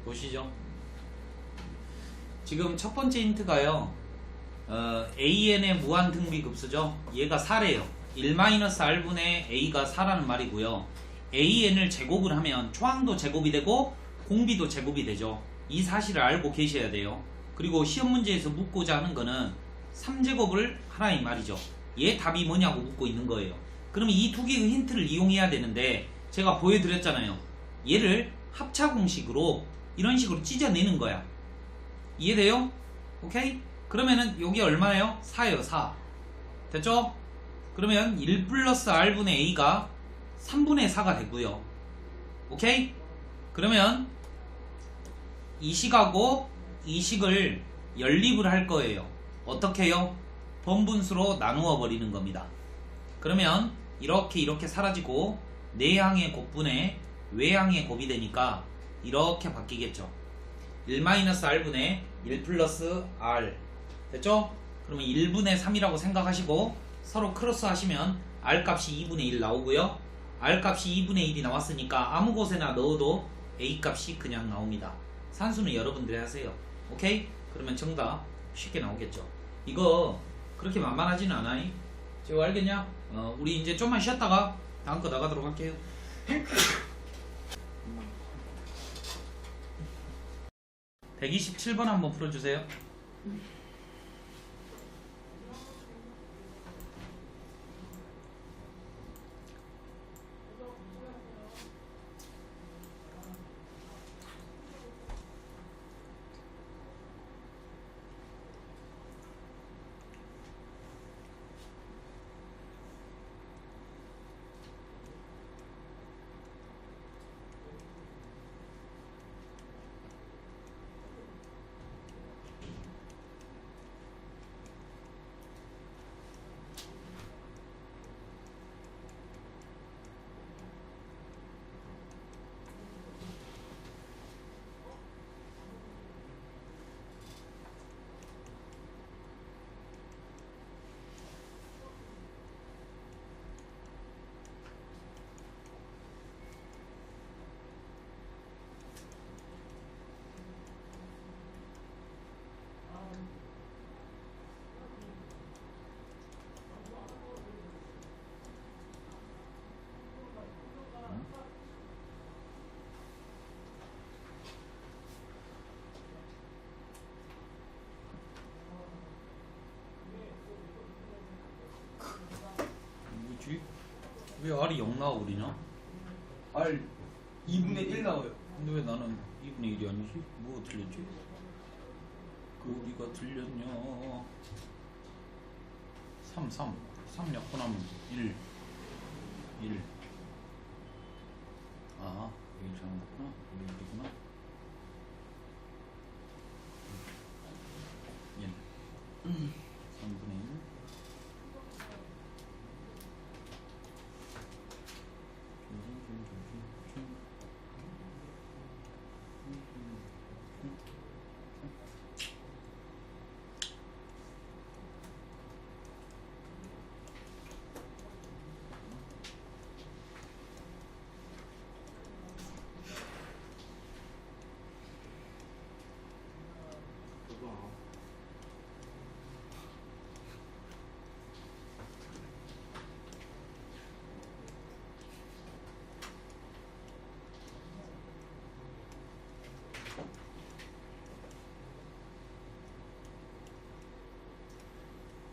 보시죠. 지금 첫 번째 힌트가요. AN의 무한등비급수죠. 얘가 4래요. 1-R분의 A가 4라는 말이고요. AN을 제곱을 하면 초항도 제곱이 되고 공비도 제곱이 되죠. 이 사실을 알고 계셔야 돼요. 그리고 시험 문제에서 묻고자 하는 거는 3제곱을 하라 이 말이죠. 얘 답이 뭐냐고 묻고 있는 거예요. 그러면 이 두 개의 힌트를 이용해야 되는데 제가 보여드렸잖아요. 얘를 합차 공식으로 이런 식으로 찢어내는 거야. 이해돼요? 오케이? 그러면은 여기 얼마예요? 4예요. 4 됐죠? 그러면 1 플러스 R분의 A가 3분의 4가 되고요. 오케이? 그러면 이 식하고 이 식을 연립을 할 거예요. 어떻게 해요? 번분수로 나누어 버리는 겁니다. 그러면 이렇게 사라지고 내항의 곱분의 외항의 곱이 되니까 이렇게 바뀌겠죠. 1-R분의 1 플러스 R 됐죠? 그러면 1분의 3이라고 생각하시고 서로 크로스 하시면 R 값이 2분의 1 나오고요. R 값이 2분의 1이 나왔으니까 아무 곳에나 넣어도 A 값이 그냥 나옵니다. 산수는 여러분들이 하세요. 오케이? 그러면 정답 쉽게 나오겠죠. 이거 그렇게 만만하지는 않아요. 지금 알겠냐? 우리 이제 좀만 쉬었다가 다음 거 나가도록 할게요. 127번 한번 풀어주세요. 뭐지? 왜 R이 0 나와버리냐? R 2분의 1 나와요. 근데 왜 나는 2분의 1이 아니지? 뭐가 틀렸지? 그 어디가 틀렸냐? 3 약분하면 1 아, 여기 잘못했구나. 여기 어디구나.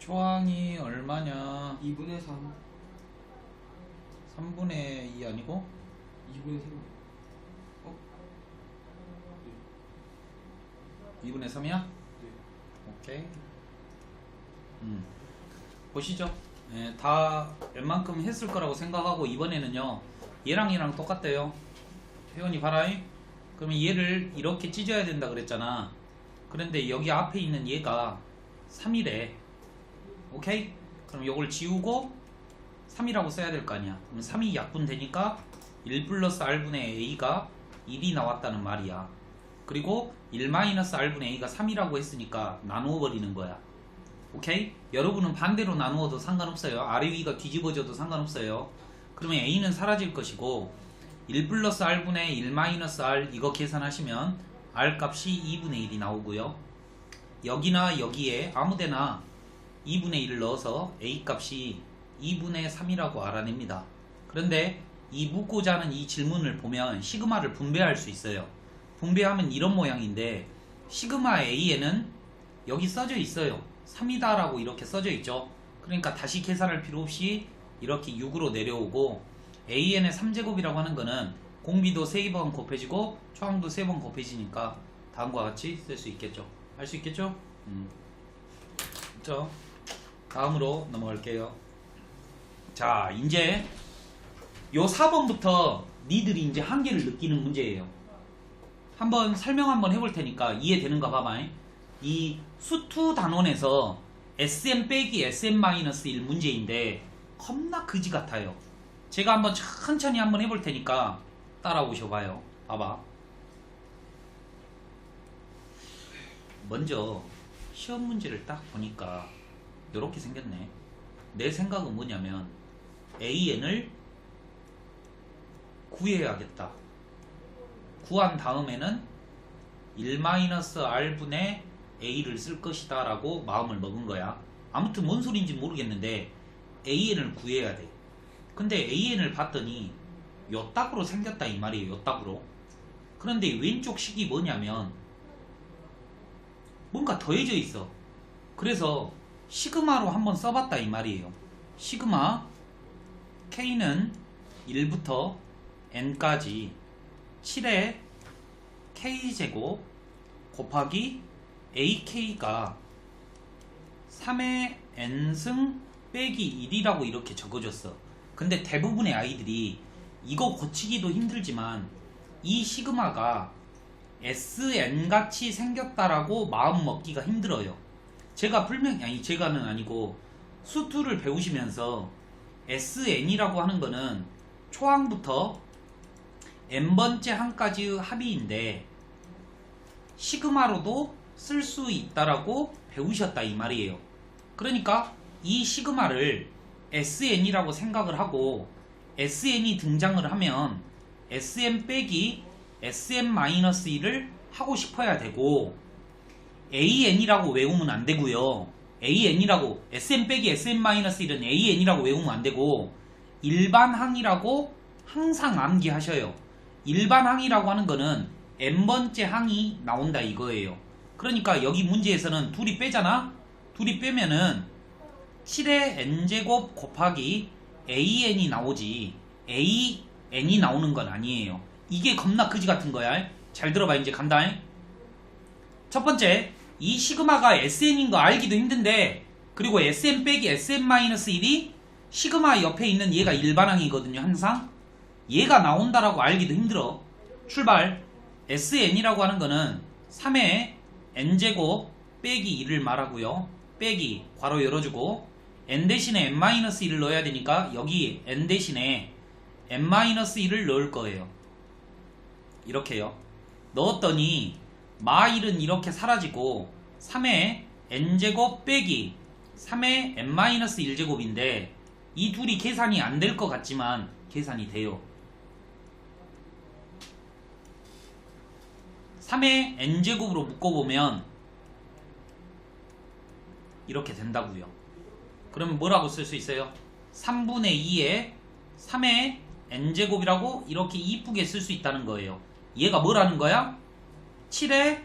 초항이 얼마냐? 2분의 3. 3분의 2 아니고? 2분의 3. 어? 2분의 3이야? 네. 오케이. 보시죠. 예, 다 웬만큼 했을 거라고 생각하고 이번에는요 얘랑 똑같대요. 혜원이 봐라잉. 그러면 얘를 이렇게 찢어야 된다 그랬잖아. 그런데 여기 앞에 있는 얘가 3이래. 오케이? 그럼 요걸 지우고 3이라고 써야 될 거 아니야. 그럼 3이 약분되니까 1 플러스 r분의 a가 1이 나왔다는 말이야. 그리고 1 마이너스 r분의 a가 3이라고 했으니까 나누어 버리는 거야. 오케이? 여러분은 반대로 나누어도 상관없어요. 아래 위가 뒤집어져도 상관없어요. 그러면 a는 사라질 것이고 1 플러스 r분의 1 마이너스 r 이거 계산하시면 r 값이 2분의 1이 나오고요. 여기나 여기에 아무데나 2분의 1을 넣어서 a 값이 2분의 3이라고 알아냅니다. 그런데 이 묻고자 하는 이 질문을 보면 시그마를 분배할 수 있어요. 분배하면 이런 모양인데 시그마 a에는 여기 써져 있어요. 3이다 라고 이렇게 써져 있죠. 그러니까 다시 계산할 필요 없이 이렇게 6으로 내려오고 an의 3제곱이라고 하는 거는 공비도 3번 곱해지고 초항도 3번 곱해지니까 다음과 같이 쓸 수 있겠죠. 할 수 있겠죠? 그렇죠? 다음으로 넘어갈게요. 자, 이제 요 4번부터 니들이 이제 한계를 느끼는 문제예요. 한번 설명 한번 해볼 테니까 이해되는가 봐봐. 이 수2 단원에서 SM 빼기 SM-1 문제인데 겁나 그지 같아요. 제가 한번 천천히 한번 해볼 테니까 따라오셔봐요. 봐봐. 먼저 시험 문제를 딱 보니까 이렇게 생겼네. 내 생각은 뭐냐면 AN을 구해야겠다. 구한 다음에는 1-r분의 a를 쓸 것이다 라고 마음을 먹은 거야. 아무튼 뭔 소리인지 모르겠는데 AN을 구해야 돼. 근데 AN을 봤더니 요 딱으로 생겼다 이 말이에요. 요 딱으로. 그런데 왼쪽 식이 뭐냐면 뭔가 더해져 있어. 그래서 시그마로 한번 써봤다 이 말이에요. 시그마 K는 1부터 N까지 7의 K제곱 곱하기 AK가 3의 N승 빼기 1이라고 이렇게 적어줬어. 근데 대부분의 아이들이 이거 고치기도 힘들지만 이 시그마가 SN같이 생겼다라고 마음 먹기가 힘들어요. 제가 제가는 아니고 수2를 배우시면서 SN이라고 하는 거는 초항부터 n번째 항까지의 합의인데 시그마로도 쓸 수 있다라고 배우셨다 이 말이에요. 그러니까 이 시그마를 SN이라고 생각을 하고 SN이 등장을 하면 SM 빼기 SM-1을 하고 싶어야 되고 AN이라고 외우면 안 되고요. AN이라고 SM 빼기 SM-1은 AN이라고 외우면 안 되고 일반항이라고 항상 암기하셔요. 일반항이라고 하는 거는 n번째 항이 나온다 이거예요. 그러니까 여기 문제에서는 둘이 빼잖아. 둘이 빼면은 7의 n제곱 곱하기 AN이 나오지 AN이 나오는 건 아니에요. 이게 겁나 그지 같은 거야. 잘 들어봐. 이제 간다. 첫 번째, 이 시그마가 SN인 거 알기도 힘든데 그리고 SM 빼기 SM-1이 시그마 옆에 있는 얘가 일반항이거든요. 항상 얘가 나온다라고 알기도 힘들어. 출발. SN이라고 하는 거는 3의 n제곱 빼기 1을 말하고요. 빼기 괄호 열어주고 n 대신에 n-1을 넣어야 되니까 여기 n 대신에 n-1을 넣을 거예요. 이렇게요. 넣었더니 마1은 이렇게 사라지고 3의 n제곱 빼기 3의 n-1제곱인데 이 둘이 계산이 안 될 것 같지만 계산이 돼요. 3의 n제곱으로 묶어보면 이렇게 된다고요. 그러면 뭐라고 쓸 수 있어요? 3분의 2에 3의 n제곱이라고 이렇게 이쁘게 쓸 수 있다는 거예요. 얘가 뭐라는 거야? 7의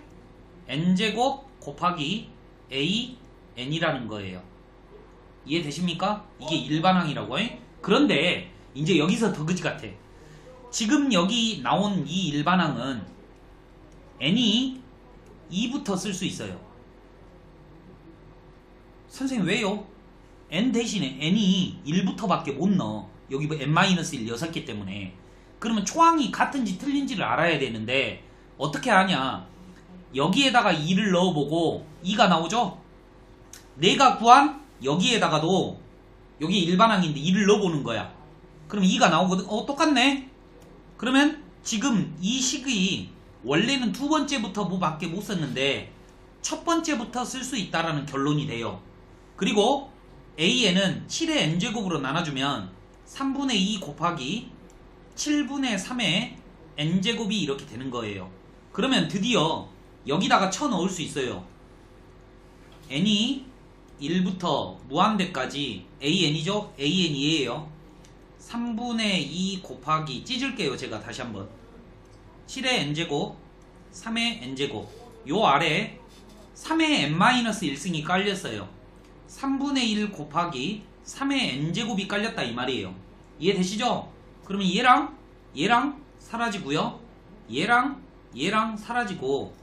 n제곱 곱하기 a n이라는 거예요. 이해되십니까? 이게 일반항이라고. 그런데 이제 여기서 더 그지 같아. 지금 여기 나온 이 일반항은 n이 2부터 쓸 수 있어요. 선생님 왜요? n 대신에 n이 1부터 밖에 못 넣어. 여기 뭐 n-1 6개 때문에. 그러면 초항이 같은지 틀린지를 알아야 되는데 어떻게 아냐? 여기에다가 2를 넣어보고 2가 나오죠? 내가 구한 여기에다가도 여기 일반항인데 2를 넣어보는 거야. 그럼 2가 나오거든? 똑같네? 그러면 지금 이 식이 원래는 두 번째부터 뭐 밖에 못 썼는데 첫 번째부터 쓸 수 있다라는 결론이 돼요. 그리고 AN은 7의 n제곱으로 나눠주면 3분의 2 곱하기 7분의 3의 n제곱이 이렇게 되는 거예요. 그러면 드디어 여기다가 쳐 넣을 수 있어요. n이 1부터 무한대까지 AN이죠? AN이에요. 3분의 2 곱하기 찢을게요. 제가 다시 한번 7의 n제곱 3의 n제곱 요 아래 3의 n-1승이 깔렸어요. 3분의 1 곱하기 3의 n제곱이 깔렸다 이 말이에요. 이해되시죠? 그러면 얘랑 사라지고요. 얘랑 사라지고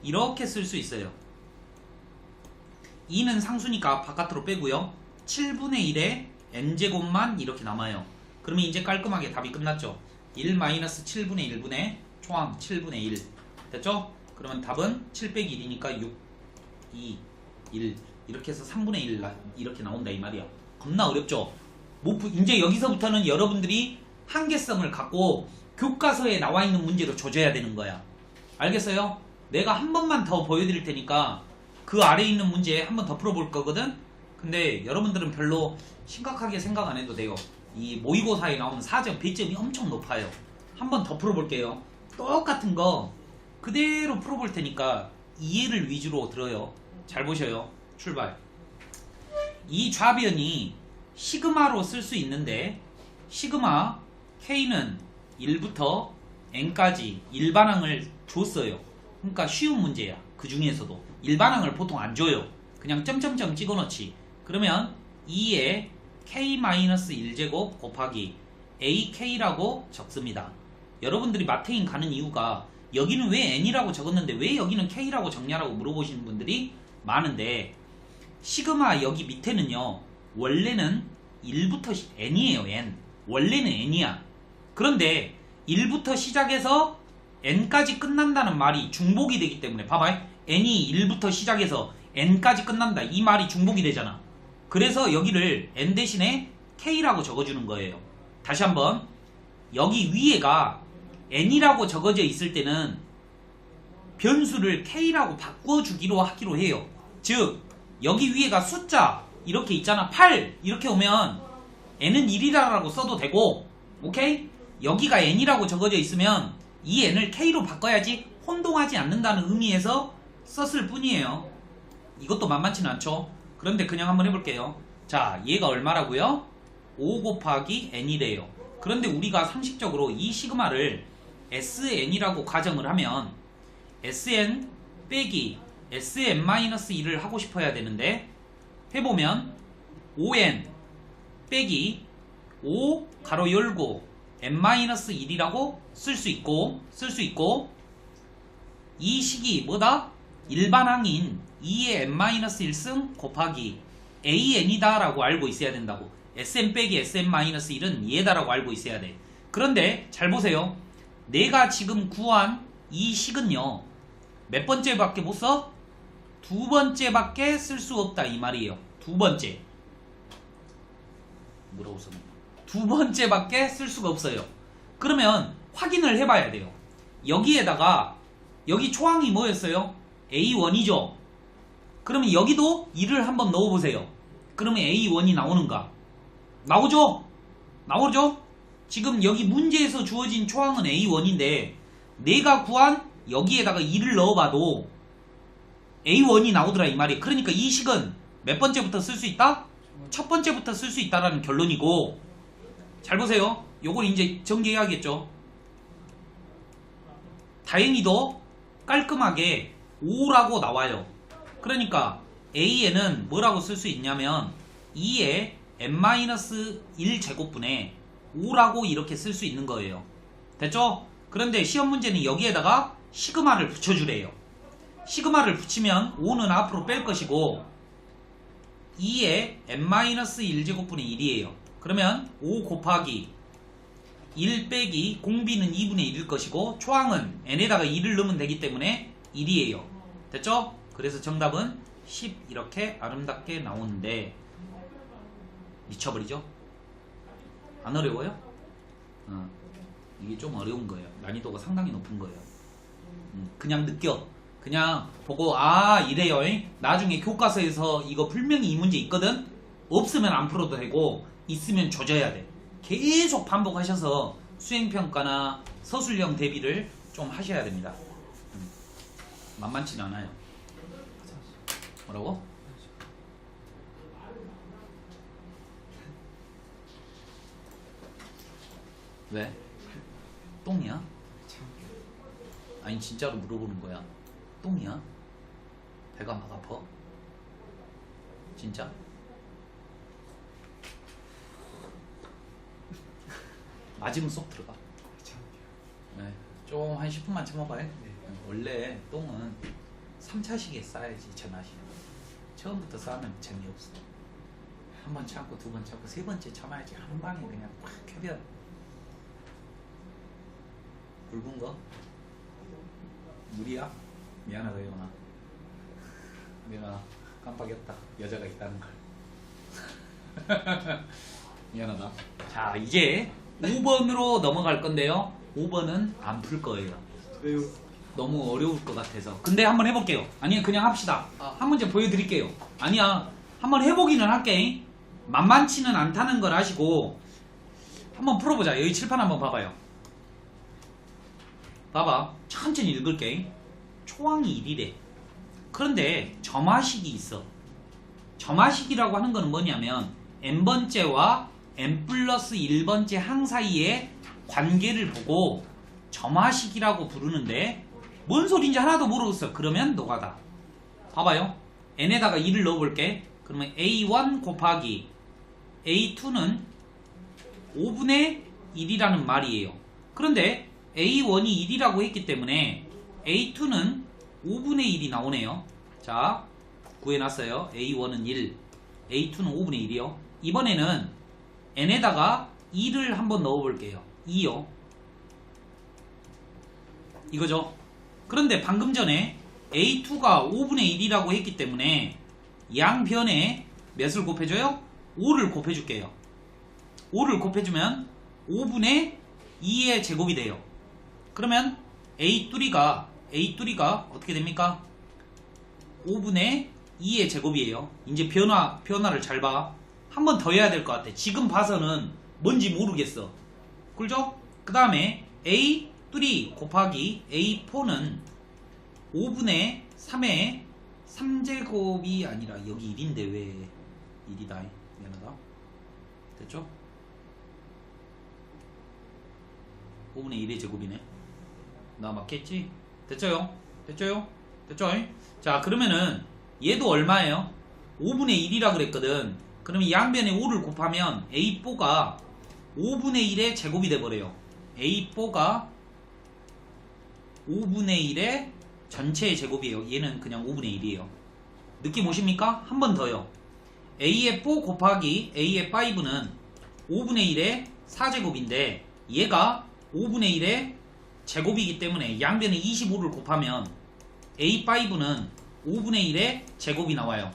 이렇게 쓸 수 있어요. 2는 상수니까 바깥으로 빼고요. 7분의 1의 n제곱만 이렇게 남아요. 그러면 이제 깔끔하게 답이 끝났죠. 1-7분의 1분의 초항 7분의 1 됐죠? 그러면 답은 7 빼기 1이니까 6, 2, 1 이렇게 해서 3분의 1 이렇게 나온다 이 말이야. 겁나 어렵죠? 이제 여기서부터는 여러분들이 한계성을 갖고 교과서에 나와 있는 문제로 조져야 되는 거야. 알겠어요? 내가 한 번만 더 보여드릴 테니까 그 아래에 있는 문제 한 번 더 풀어볼 거거든? 근데 여러분들은 별로 심각하게 생각 안 해도 돼요. 이 모의고사에 나오는 4점, 배점이 엄청 높아요. 한 번 더 풀어볼게요. 똑같은 거 그대로 풀어볼 테니까 이해를 위주로 들어요. 잘 보셔요. 출발. 이 좌변이 시그마로 쓸 수 있는데 시그마 K는 1부터 N까지 일반항을 줬어요. 그러니까 쉬운 문제야. 그 중에서도 일반항을 보통 안 줘요. 그냥 점점점 찍어놓지. 그러면 2에 K-1제곱 곱하기 AK라고 적습니다. 여러분들이 마태인 가는 이유가 여기는 왜 N이라고 적었는데 왜 여기는 K라고 적냐라고 물어보시는 분들이 많은데 시그마 여기 밑에는요 원래는 1부터 N이에요. N 원래는 N이야. 그런데 1부터 시작해서 N까지 끝난다는 말이 중복이 되기 때문에 봐봐요. N이 1부터 시작해서 N까지 끝난다 이 말이 중복이 되잖아. 그래서 여기를 N 대신에 K라고 적어주는 거예요. 다시 한번 여기 위에가 N이라고 적어져 있을 때는 변수를 K라고 바꿔주기로 하기로 해요. 즉 여기 위에가 숫자 이렇게 있잖아. 8 이렇게 오면 N은 1이라고 써도 되고 오케이? 여기가 N이라고 적어져 있으면 이 N을 K로 바꿔야지 혼동하지 않는다는 의미에서 썼을 뿐이에요. 이것도 만만치는 않죠. 그런데 그냥 한번 해볼게요. 자 얘가 얼마라고요? 5 곱하기 N이래요. 그런데 우리가 상식적으로 이 시그마를 SN이라고 가정을 하면 SN 빼기 SN-1을 하고 싶어야 되는데 해보면 5N 빼기 5 가로 열고 N-1이라고 쓸 수 있고 이 식이 뭐다? 일반항인 2의 N-1승 곱하기 AN이다 라고 알고 있어야 된다고. SN 빼기 SN-1은 얘다라고 알고 있어야 돼. 그런데 잘 보세요. 내가 지금 구한 이 식은요 몇 번째밖에 못 써? 두 번째밖에 쓸 수 없다 이 말이에요. 두 번째 뭐라고 썼나? 두 번째밖에 쓸 수가 없어요. 그러면 확인을 해봐야 돼요. 여기에다가 여기 초항이 뭐였어요? A1이죠. 그러면 여기도 2를 한번 넣어보세요. 그러면 A1이 나오는가? 나오죠? 나오죠? 지금 여기 문제에서 주어진 초항은 A1인데 내가 구한 여기에다가 2를 넣어봐도 A1이 나오더라 이 말이에요. 그러니까 이 식은 몇 번째부터 쓸 수 있다? 첫 번째부터 쓸 수 있다라는 결론이고 잘 보세요. 요걸 이제 전개해야겠죠. 다행히도 깔끔하게 5라고 나와요. 그러니까 AN은 뭐라고 쓸 수 있냐면 2의 n-1 제곱분의 5라고 이렇게 쓸 수 있는 거예요. 됐죠? 그런데 시험 문제는 여기에다가 시그마를 붙여주래요. 시그마를 붙이면 5는 앞으로 뺄 것이고 2의 n-1 제곱분의 1이에요. 그러면 5 곱하기 1 빼기 공비는 2분의 1일 것이고 초항은 n에다가 2를 넣으면 되기 때문에 1이에요. 됐죠? 그래서 정답은 10 이렇게 아름답게 나오는데 미쳐버리죠? 안 어려워요? 이게 좀 어려운 거예요. 난이도가 상당히 높은 거예요. 그냥 느껴. 그냥 보고 아 이래요. 나중에 교과서에서 이거 분명히 이 문제 있거든? 없으면 안 풀어도 되고 있으면 조져야 돼. 계속 반복하셔서 수행평가나 서술형 대비를 좀 하셔야 됩니다. 만만치는 않아요. 뭐라고? 왜? 똥이야? 아니 진짜로 물어보는 거야. 똥이야? 배가 막 아파? 진짜? 맞으면 쏙 들어가. 네. 좀 한 10분만 참아봐요. 네. 원래 똥은 3차식에 싸야지 제맛이. 처음부터 싸면 재미없어. 한 번 참고 두 번 참고 세 번째 참아야지. 한 방에 그냥 팍 켜벼. 굵은 거? 물이야? 미안하다 영아. 내가 깜빡했다. 여자가 있다는 걸. 미안하다. 자 이제 5번으로 넘어갈 건데요. 5번은 안 풀 거예요. 왜요? 너무 어려울 것 같아서. 근데 한번 해볼게요. 아니 그냥 합시다. 한 문제 보여드릴게요. 아니야 한번 해보기는 할게. 만만치는 않다는 걸 아시고 한번 풀어보자. 여기 칠판 한번 봐봐요. 봐봐. 천천히 읽을게. 초항이 1이래. 그런데 점화식이 있어. 점화식이라고 하는 거는 뭐냐면 n번째와 n 플러스 1번째 항 사이의 관계를 보고 점화식이라고 부르는데 뭔 소린지 하나도 모르겠어. 그러면 노가다. 봐봐요. n에다가 2를 넣어볼게. 그러면 a1 곱하기 a2는 5분의 1이라는 말이에요. 그런데 a1이 1이라고 했기 때문에 a2는 5분의 1이 나오네요. 자 구해놨어요. a1은 1, a2는 5분의 1이요. 이번에는 n에다가 2를 한번 넣어볼게요. 2요. 이거죠. 그런데 방금 전에 a2가 5분의 1이라고 했기 때문에 양변에 몇을 곱해줘요? 5를 곱해줄게요. 5를 곱해주면 5분의 2의 제곱이 돼요. 그러면 a3가 어떻게 됩니까? 5분의 2의 제곱이에요. 이제 변화를 잘 봐. 한 번 더 해야 될 것 같아. 지금 봐서는 뭔지 모르겠어. 그죠? 그 다음에 a3 곱하기 a4는 5분의 3의 3제곱이 아니라 여기 1인데 왜 1이다. 미안하다. 됐죠? 5분의 1의 제곱이네. 나 맞겠지? 됐죠요? 됐죠? 자 그러면은 얘도 얼마예요? 5분의 1이라 그랬거든. 그러면 양변에 5를 곱하면 a4가 5분의 1의 제곱이 돼버려요. a4가 5분의 1의 전체의 제곱이에요. 얘는 그냥 5분의 1이에요. 느낌 오십니까? 한 번 더요. a의 4 곱하기 a의 5는 5분의 1의 4제곱인데 얘가 5분의 1의 제곱이기 때문에 양변에 25를 곱하면 a5는 5분의 1의 제곱이 나와요.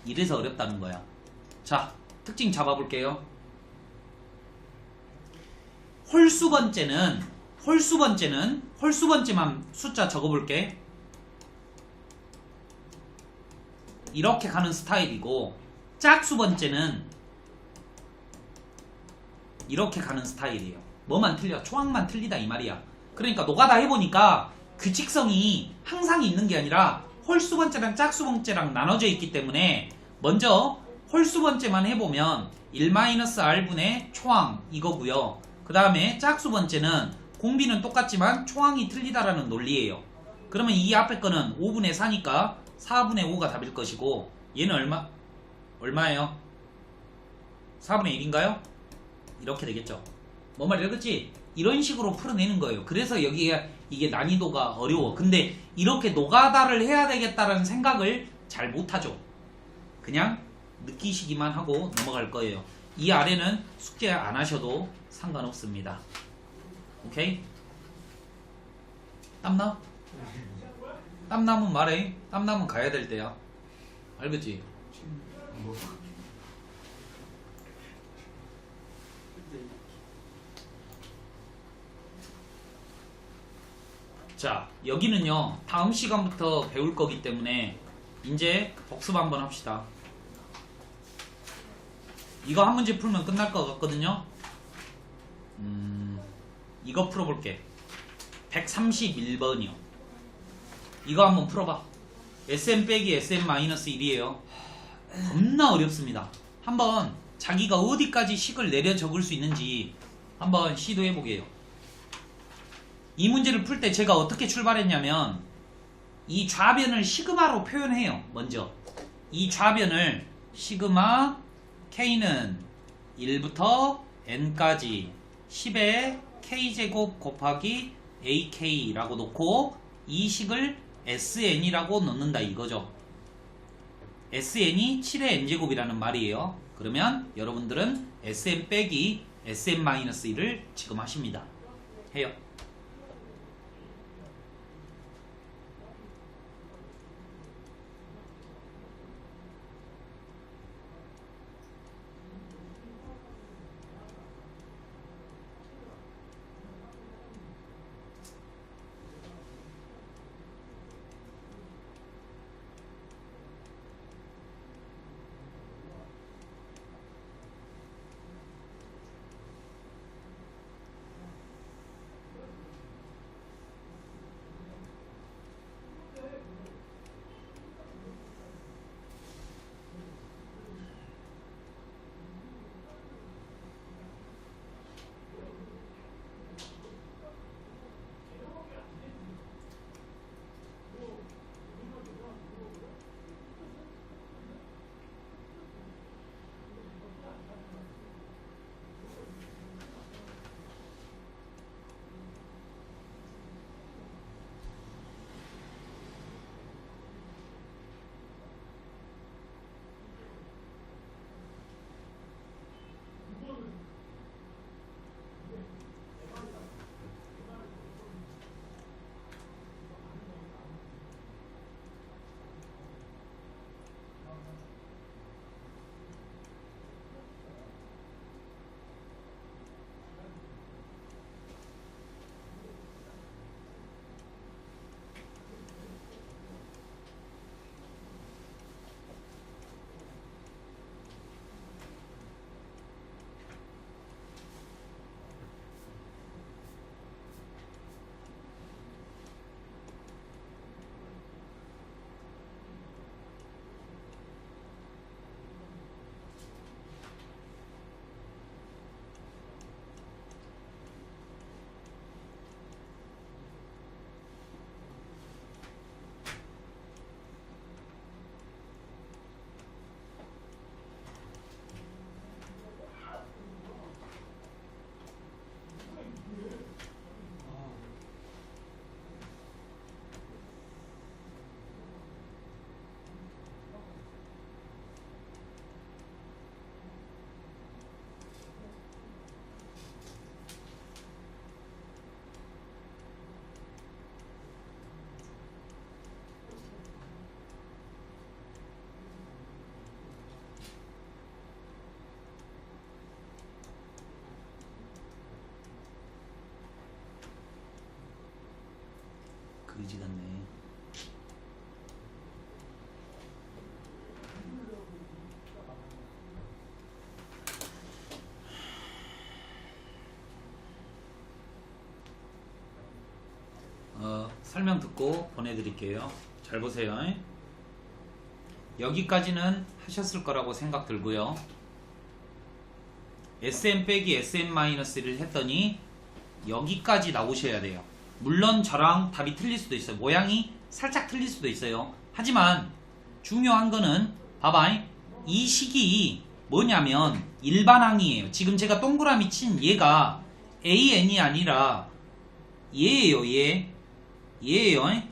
이래서 어렵다는 거야. 자, 특징 잡아볼게요. 홀수번째만 숫자 적어볼게. 이렇게 가는 스타일이고 짝수번째는 이렇게 가는 스타일이에요. 뭐만 틀려? 초항만 틀리다 이 말이야. 그러니까 노가다 해보니까 규칙성이 항상 있는 게 아니라 홀수번째랑 짝수번째랑 나눠져 있기 때문에 먼저 홀수번째만 해보면 1-r분의 초항 이거고요. 그 다음에 짝수번째는 공비는 똑같지만 초항이 틀리다라는 논리예요. 그러면 이 앞에 거는 5분의 4니까 4분의 5가 답일 것이고 얘는 얼마? 얼마예요? 4분의 1인가요? 이렇게 되겠죠. 뭔 말이야, 그치? 이런 식으로 풀어내는 거예요. 그래서 여기에 이게 난이도가 어려워. 근데 이렇게 노가다를 해야 되겠다라는 생각을 잘 못하죠. 그냥 느끼시기만 하고 넘어갈 거예요. 이 아래는 숙제 안 하셔도 상관없습니다. 오케이? 땀나? 땀나면 말해. 땀나면 가야 될 때야. 알겠지? 자, 여기는요 다음 시간부터 배울 거기 때문에 이제 복습 한번 합시다. 이거 한 문제 풀면 끝날 것 같거든요. 이거 풀어볼게. 131번이요. 이거 한번 풀어봐. SM 빼기 SM-1이에요. 겁나 어렵습니다. 한번 자기가 어디까지 식을 내려 적을 수 있는지 한번 시도해보게요. 이 문제를 풀 때 제가 어떻게 출발했냐면 이 좌변을 시그마로 표현해요. 먼저 이 좌변을 시그마 K는 1부터 N까지 10의 K제곱 곱하기 AK라고 놓고 이 식을 SN이라고 넣는다 이거죠. SN이 7의 N제곱이라는 말이에요. 그러면 여러분들은 SN 빼기 SM-1을 지금 하십니다. 해요. 그지 같네. 설명 듣고 보내드릴게요. 잘 보세요. 여기까지는 하셨을 거라고 생각 들고요. SM 빼기 SM-를 했더니 여기까지 나오셔야 돼요. 물론 저랑 답이 틀릴 수도 있어요. 모양이 살짝 틀릴 수도 있어요. 하지만 중요한 거는 봐봐, 이 식이 뭐냐면 일반항이에요. 지금 제가 동그라미 친 얘가 AN이 아니라 얘예요. 얘예요.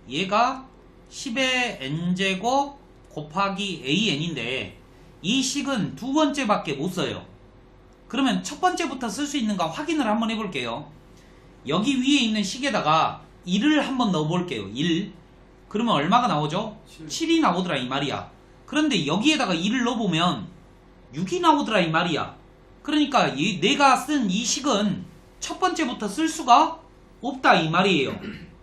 얘가 10의 n제곱 곱하기 AN인데 이 식은 두 번째밖에 못 써요. 그러면 첫 번째부터 쓸 수 있는가 확인을 한번 해볼게요. 여기 위에 있는 식에다가 1을 한번 넣어볼게요. 1. 그러면 얼마가 나오죠? 7이 나오더라 이 말이야. 그런데 여기에다가 1을 넣어보면 6이 나오더라 이 말이야. 그러니까 내가 쓴 이 식은 첫 번째부터 쓸 수가 없다 이 말이에요.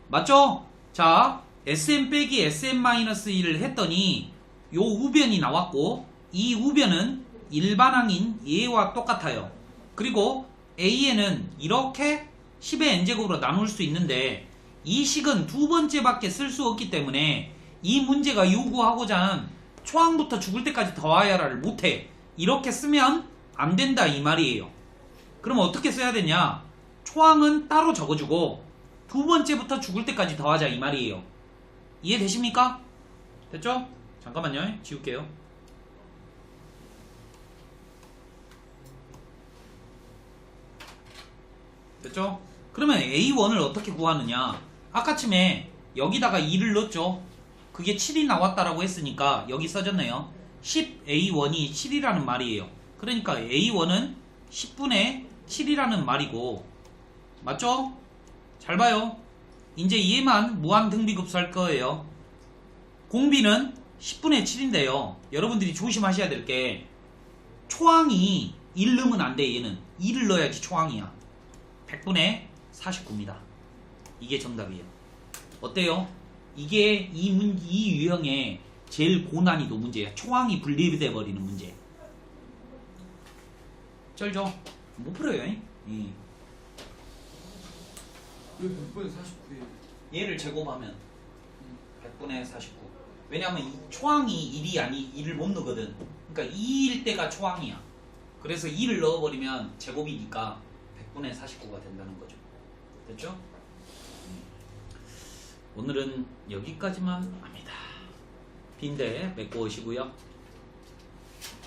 맞죠? 자, SM 빼기 SM-1을 했더니 요 우변이 나왔고 이 우변은 일반항인 얘와 똑같아요. 그리고 AN은 이렇게 10의 n제곱으로 나눌 수 있는데 이 식은 두 번째밖에 쓸 수 없기 때문에 이 문제가 요구하고자 하는 초항부터 죽을 때까지 더하여라를 못해. 이렇게 쓰면 안 된다 이 말이에요. 그럼 어떻게 써야 되냐? 초항은 따로 적어주고 두 번째부터 죽을 때까지 더하자 이 말이에요. 이해되십니까? 됐죠? 잠깐만요. 지울게요. 됐죠? 그러면 A1을 어떻게 구하느냐? 아까쯤에 여기다가 2를 넣었죠? 그게 7이 나왔다라고 했으니까 여기 써졌네요. 10A1이 7이라는 말이에요. 그러니까 A1은 10분의 7이라는 말이고, 맞죠? 잘 봐요. 이제 얘만 무한등비급수할 거예요. 공비는 10분의 7인데요. 여러분들이 조심하셔야 될 게 초항이 1 넣으면 안 돼. 얘는 2를 넣어야지 초항이야. 100분의 49입니다. 이게 정답이에요. 어때요? 이게 이 유형의 제일 고난이도 문제야. 초항이 분리돼 버리는 문제. 쩔죠? 못 풀어요. 왜 100분의 49예요? 얘를 제곱하면 100분의 49. 왜냐하면 이 초항이 1이 아니 2를 못 넣거든. 그러니까 2일 때가 초항이야. 그래서 2를 넣어버리면 제곱이니까 100분의 49가 된다는 거죠. 됐죠? 오늘은 여기까지만 합니다. 빈대 메꿔 오시고요.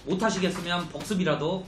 못하시겠으면 복습이라도